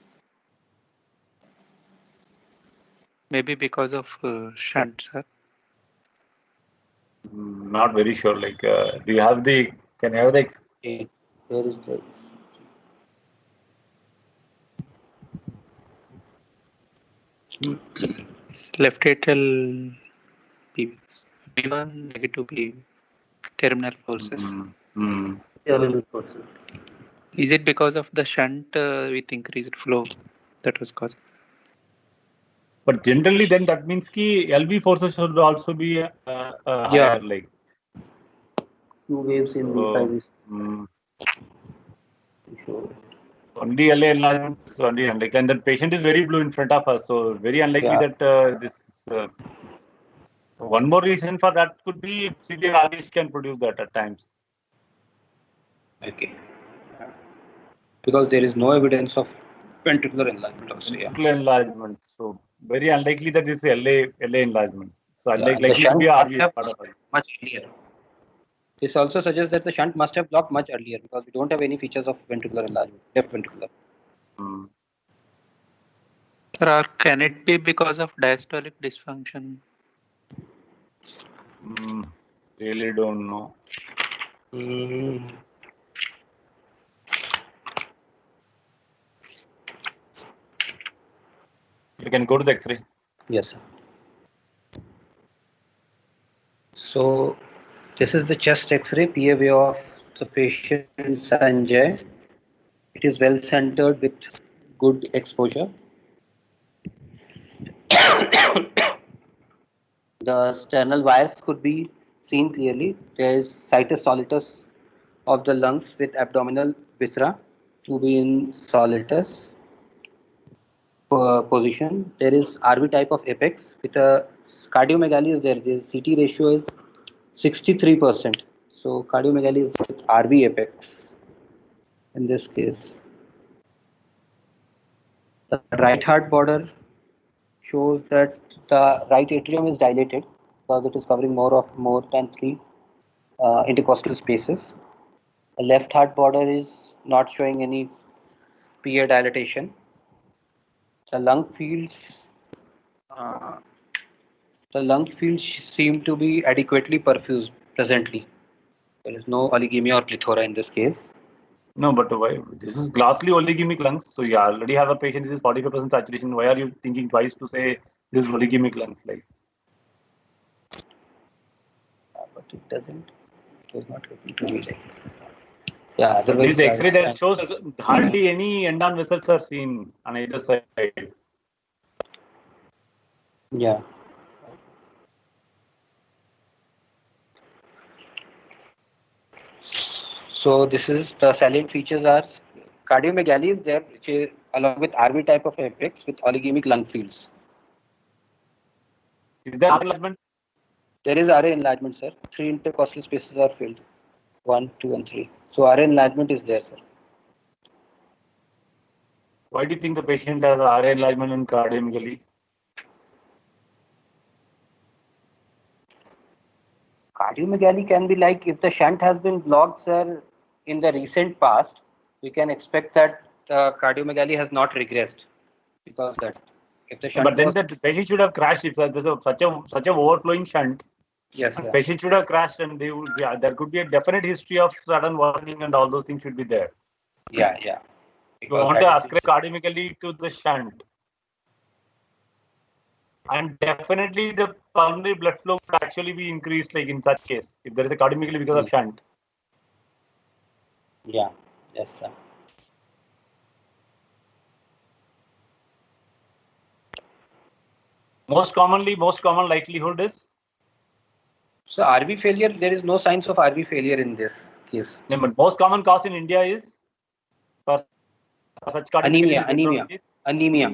Maybe because of shunt, sir. Not very sure. Like, do you have the? Can you have the? Where is the? Left atrial P waves. V1 negative P terminal pulses. Terminal pulses. Is it because of the shunt with increased flow that was causing? But generally, then that means ki LV forces should also be higher, like. Few waves in V5 is sure. Only LA enlargement is only unlikely, and the patient is very blue in front of us, so very unlikely that this. One more reason for that could be severe RVs can produce that at times. Okay. Because there is no evidence of ventricular enlargement also. Ventricular enlargement, so very unlikely that this is LA enlargement. So likely the to shunt be must RV have part of it. much earlier. This also suggests that the shunt must have blocked much earlier because we don't have any features of ventricular enlargement, left ventricular. Sir, or can it be because of diastolic dysfunction? Really don't know. You can go to the X-ray. Yes, sir. So this is the chest X-ray PA wave of the patient Sanjay. It is well centered with good exposure. The sternal wires could be seen clearly. There is situs solitus of the lungs with abdominal viscera to be in solitus position. There is RV type of apex with a cardiomegaly is there. The CT ratio is 63%. So cardiomegaly is with RV apex in this case. The right heart border shows that the right atrium is dilated because it is covering more than 3 intercostal spaces. The left heart border is not showing any PA dilatation. The lung fields seem to be adequately perfused presently. There is no oligemia or plethora in this case. No, but why? This is glassly oligemic lungs. So you already have a patient which is 45% saturation. Why are you thinking twice to say this is oligemic lungs? Like, but it doesn't. It was not looking to me like. Yeah. Otherwise, the X-ray that shows hardly any end-on vessels are seen on either side. Yeah. So this is the salient features are cardiomegaly is there, which is along with RV type of apex with oligemic lung fields. Is there enlargement? There is RA enlargement, sir. 3 intercostal spaces are filled. 1, 2, and 3. So RA enlargement is there, sir. Why do you think the patient has RA enlargement and cardiomegaly? Cardiomegaly can be like if the shunt has been blocked, sir, in the recent past, we can expect that cardiomegaly has not regressed because that If the shunt But then was, the patient should have crashed if there's such a overflowing shunt. yes, The sir. patient should have crashed, and they would. Yeah, there could be a definite history of sudden warning, and all those things should be there. Yeah. You want to ascribe academically to the shunt, and definitely the pulmonary blood flow would actually be increased, like in such case, if there is a academically because of shunt. Yeah. Yes, sir. Most common likelihood is. So RV failure, there is no signs of RV failure in this case. No, but most common cause in India is for such Anemia. Relative Anemia.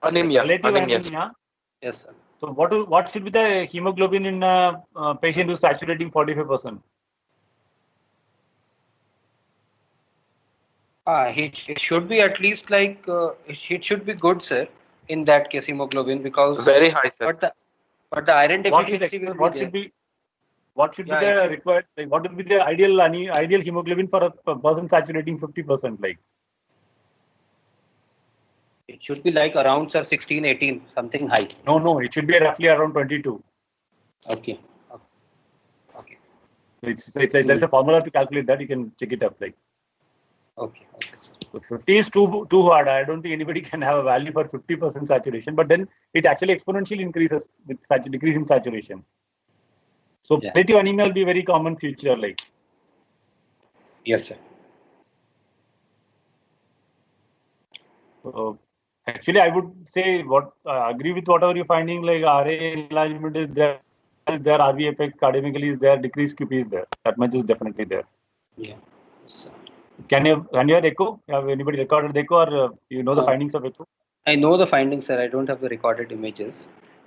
anemia. Yes, sir. So what should be the hemoglobin in a patient who's saturating 45%? It should be at least like it should be good, sir. In that case, hemoglobin, because Very high, sir. But the iron deficiency will What be should there. be what should be the required, like what would be the ideal hemoglobin for a person saturating 50%, like? It should be like around, sir, 16, 18, something high. No, it should be roughly around 22. Okay. There's a formula to calculate that. You can check it up, like. Okay. So 50 is too hard. I don't think anybody can have a value for 50% saturation, but then it actually exponentially increases with decrease in saturation. So relative anemia will be very common feature, like. Yes, sir. Actually, I would say agree with whatever you're finding, like RA enlargement is there, RV effects academically is there, decreased QP is there. That much is definitely there. Yeah. So, can you have the echo? Have anybody recorded the echo, or you know the findings of echo? I know the findings, sir. I don't have the recorded images.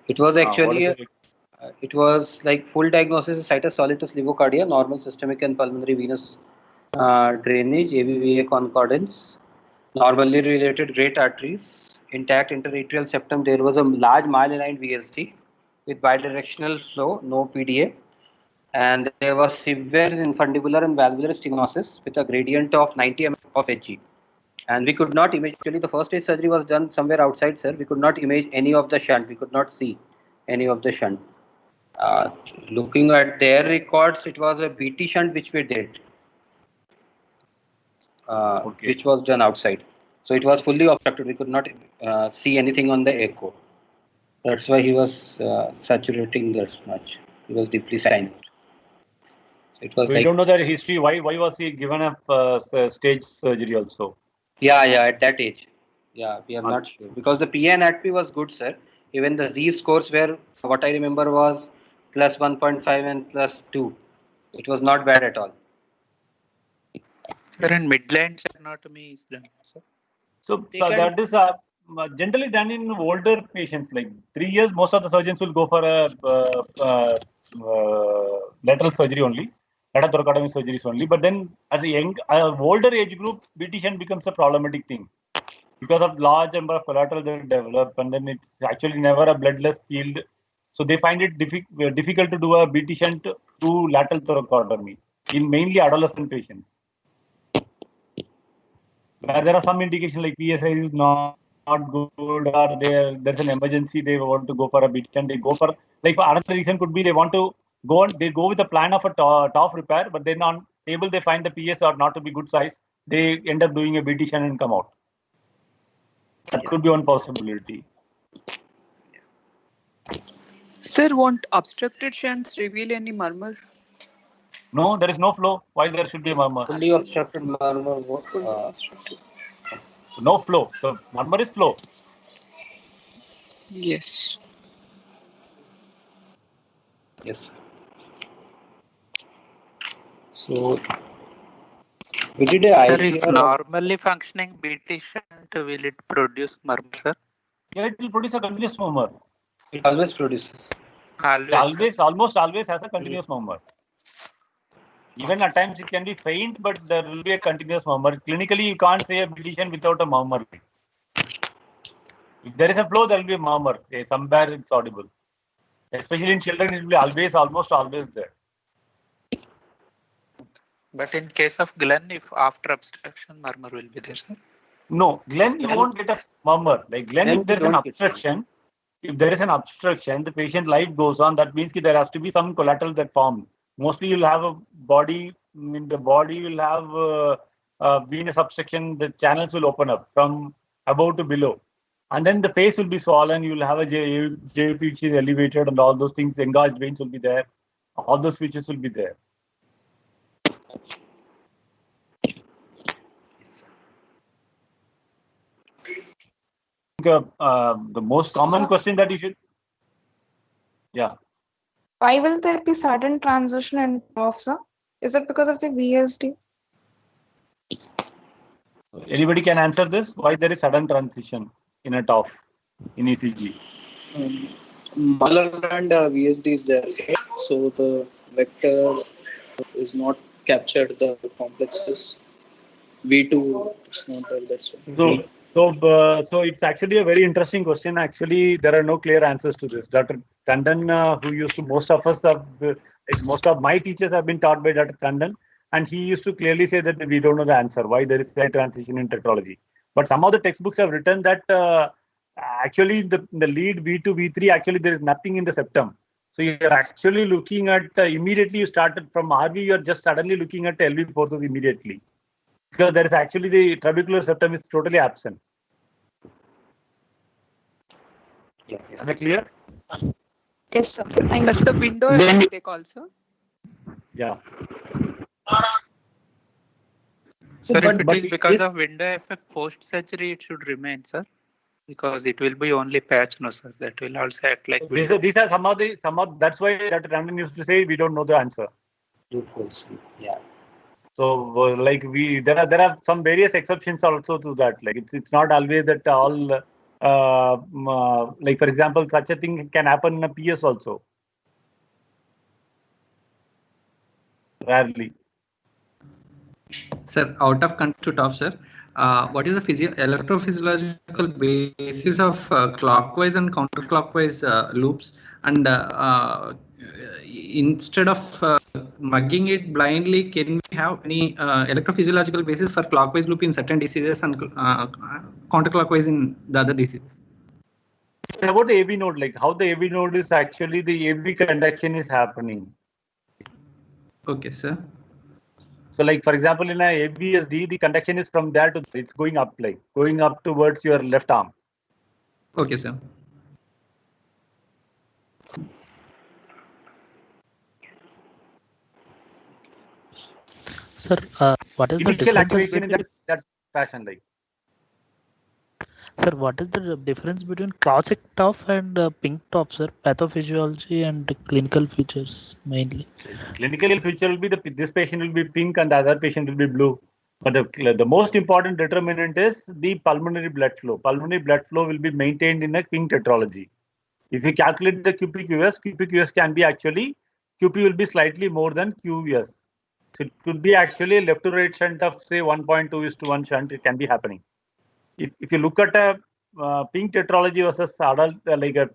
It was actually it was like full diagnosis of situs solitus levocardia, normal systemic and pulmonary venous drainage, AVVA concordance, normally related great arteries, intact interatrial septum. There was a large mile-aligned VSD with bidirectional flow, no PDA. And there was severe infundibular and valvular stenosis with a gradient of 90 mm of Hg. And we could not image, actually the first stage surgery was done somewhere outside, sir. We could not image any of the shunt. We could not see any of the shunt. Looking at their records, it was a BT shunt which we did, which was done outside. So it was fully obstructed. We could not see anything on the echo. That's why he was saturating this much. He was deeply sinused. It was we don't know the history. Why was he given a stage surgery also? Yeah, at that age. Yeah, we are not sure. Because the PA and ATP was good, sir. Even the Z scores were, what I remember was plus 1.5 and plus 2. It was not bad at all. Sir, and midline sternotomy is done, sir. So that is generally done in older patients, like 3 years. Most of the surgeons will go for a lateral surgery only, lateral thoracotomy surgeries only. But then, as a older age group, BT shunt becomes a problematic thing because of large number of collateral that develop, and then it's actually never a bloodless field. So they find it difficult to do a BT shunt through lateral thoracotomy in mainly adolescent patients. Where there are some indications like PSI is not good, or there's an emergency, they want to go for a BT shunt. They go for, like, for another reason could be they want to go with a plan of a TOF repair, but then on table they find the PS or not to be good size. They end up doing a BT shunt and come out. That could be one possibility. Sir, won't obstructed shunts reveal any murmur? No, there is no flow. Why there should be a murmur? Fully obstructed murmur. No flow. So murmur is flow. Yes. Yes. So we did a Sir, if normally functioning BT shunt, will it produce murmur, sir? Yeah, it will produce a continuous murmur. It always produces. Almost always has a continuous murmur. Even at times it can be faint, but there will be a continuous murmur. Clinically, you can't say a BT shunt without a murmur. If there is a flow, there will be a murmur. Somewhere it's audible. Especially in children, it will be almost always there. But in case of Glenn, if after obstruction, murmur will be there, sir? No, Glenn, you won't get a murmur. Like Glenn, if there is an obstruction, the patient life goes on. That means there has to be some collateral that forms. Mostly, you'll have a body. In the body, you'll have venous obstruction. The channels will open up from above to below, and then the face will be swollen. You'll have a JVP which is elevated, and all those things. Engorged veins will be there. All those features will be there. The most common question that you should, yeah. Why will there be sudden transition in TOF, sir? Is it because of the VSD? Anybody can answer this? Why there is sudden transition in a TOF in ECG? Mahler and VSD is there, sir. So the vector is not captured, the complexes. V2 is not there, that's why. So it's actually a very interesting question. Actually, there are no clear answers to this. Dr. Tandon, who used to, most of my teachers have been taught by Dr. Tandon, and he used to clearly say that we don't know the answer, why there is a transition in tetralogy. But some of the textbooks have written that actually the lead V2, V3, actually there is nothing in the septum. So you're actually looking at, immediately you started from RV, you're just suddenly looking at LV forces immediately. Because there is actually the trabecular septum is totally absent. Yeah. Am I clear? Yes, sir. And that's the window effect they call, sir. Yeah. Sir, if it is because of window effect post-surgery, it should remain, sir. Because it will be only patch, no, sir. That will also act like window. These are some of that's why Dr. Tandon used to say we don't know the answer. Yeah. So like there are some various exceptions also to that. Like it's not always that all like for example such a thing can happen in a PS also. Rarely. Sir, out of context to TOF, sir, what is the electrophysiological basis of clockwise and counterclockwise loops? And instead of mugging it blindly, can we have any electrophysiological basis for clockwise loop in certain diseases and counterclockwise in the other diseases? It's about the AV node, like how the AV node is actually the AV conduction is happening. Okay, sir. So like for example in a ABSD, the conduction is from there to it's going up, like going up towards your left arm. Okay, sir. Sir, what is Initial the difference activation between, in that fashion, like? Sir, what is the difference between classic TOF and pink TOF, sir? Pathophysiology and clinical features mainly. Clinical feature will be this patient will be pink and the other patient will be blue. But the most important determinant is the pulmonary blood flow. Pulmonary blood flow will be maintained in a pink tetralogy. If you calculate the QPQS can be actually, QP will be slightly more than QS. So it could be actually left to right shunt of say 1.2:1 shunt, it can be happening. If you look at a pink tetralogy versus adult, like a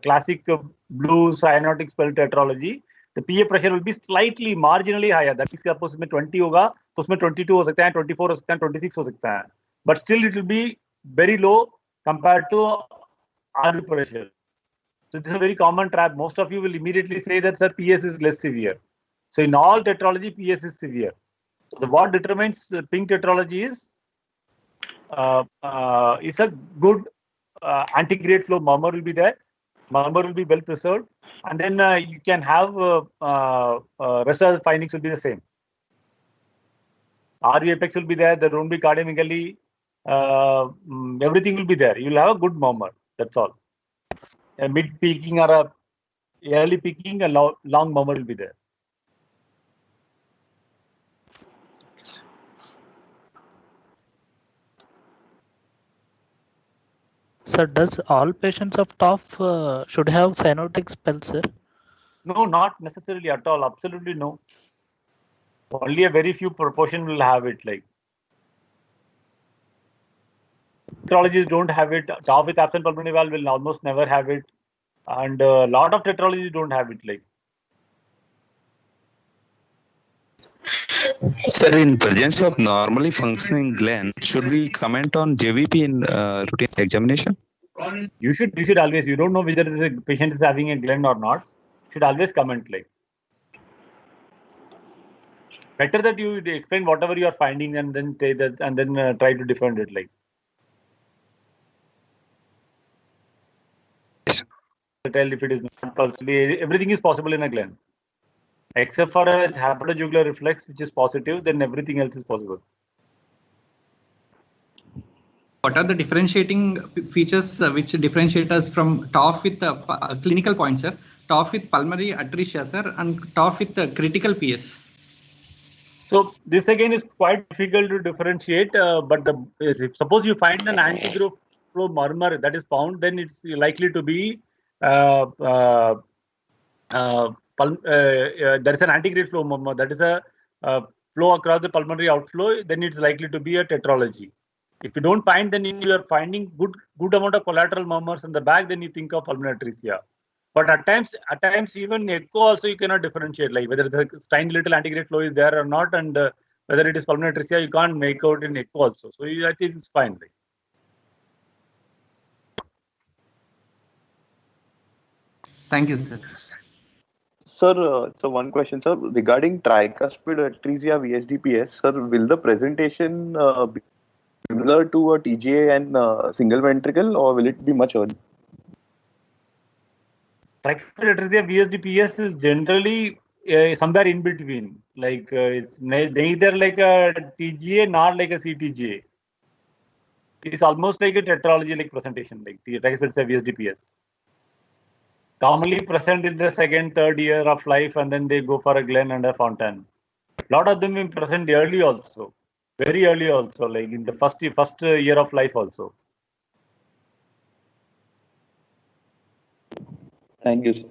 classic blue cyanotic spell tetralogy, the PA pressure will be slightly marginally higher. That means suppose में 20 होगा, तो उसमें 22 हो सकता है, 24 हो सकता है, 26 हो सकता है. But still it will be very low compared to RV pressure. So this is a very common trap. Most of you will immediately say that sir PS is less severe. So in all tetralogy, PS is severe. So what determines pink tetralogy is a good antegrade flow murmur will be there. Murmur will be well preserved, and then you can have rest of the findings will be the same. RV apex will be there. There won't be cardiomegaly. Everything will be there. You will have a good murmur. That's all. A mid peaking or a early peaking, a long murmur will be there. Sir, does all patients of TOF should have cyanotic spell, sir? No, not necessarily at all. Absolutely no. Only a very few proportion will have it. Like tetralogies don't have it. TOF with absent pulmonary valve will almost never have it, and a lot of tetralogies don't have it. Like Sir, in presence of normally functioning gland, should we comment on JVP in routine examination? You should always. You don't know whether the patient is having a gland or not. Should always comment like. Better that you explain whatever you are finding and then say that and then try to defend it like. Tell if it is not possible. Everything is possible in a gland, except for a hepatojugular reflex, which is positive. Then everything else is possible. What are the differentiating features which differentiate us from TOF with clinical points, sir? TOF with pulmonary atresia, sir, and TOF with critical PS. So this again is quite difficult to differentiate. But suppose you find an anti-growth flow murmur that is found, then it's likely to be there is an anti-grade flow murmur that is a flow across the pulmonary outflow. Then it's likely to be a tetralogy. If you don't find, then you are finding good amount of collateral murmurs in the back, then you think of pulmonary atresia. But at times even echo also you cannot differentiate, like whether the tiny little antigrade flow is there or not, and whether it is pulmonary atresia, you can't make out in echo also. So I think it's fine. Like. Thank you, sir. Sir, so one question, sir, regarding tricuspid atresia VSDPS, sir, will the presentation be similar to a TGA and single ventricle, or will it be much early? Tricuspid atresia VSDPS is generally somewhere in between. Like it's neither like a TGA nor like a CTGA. It's almost like a tetralogy like presentation, like tricuspid VSDPS. Commonly present in the second, third year of life, and then they go for a Glenn and a Fontaine. A lot of them are present early also, very early also, like in the first year of life also. Thank you, sir.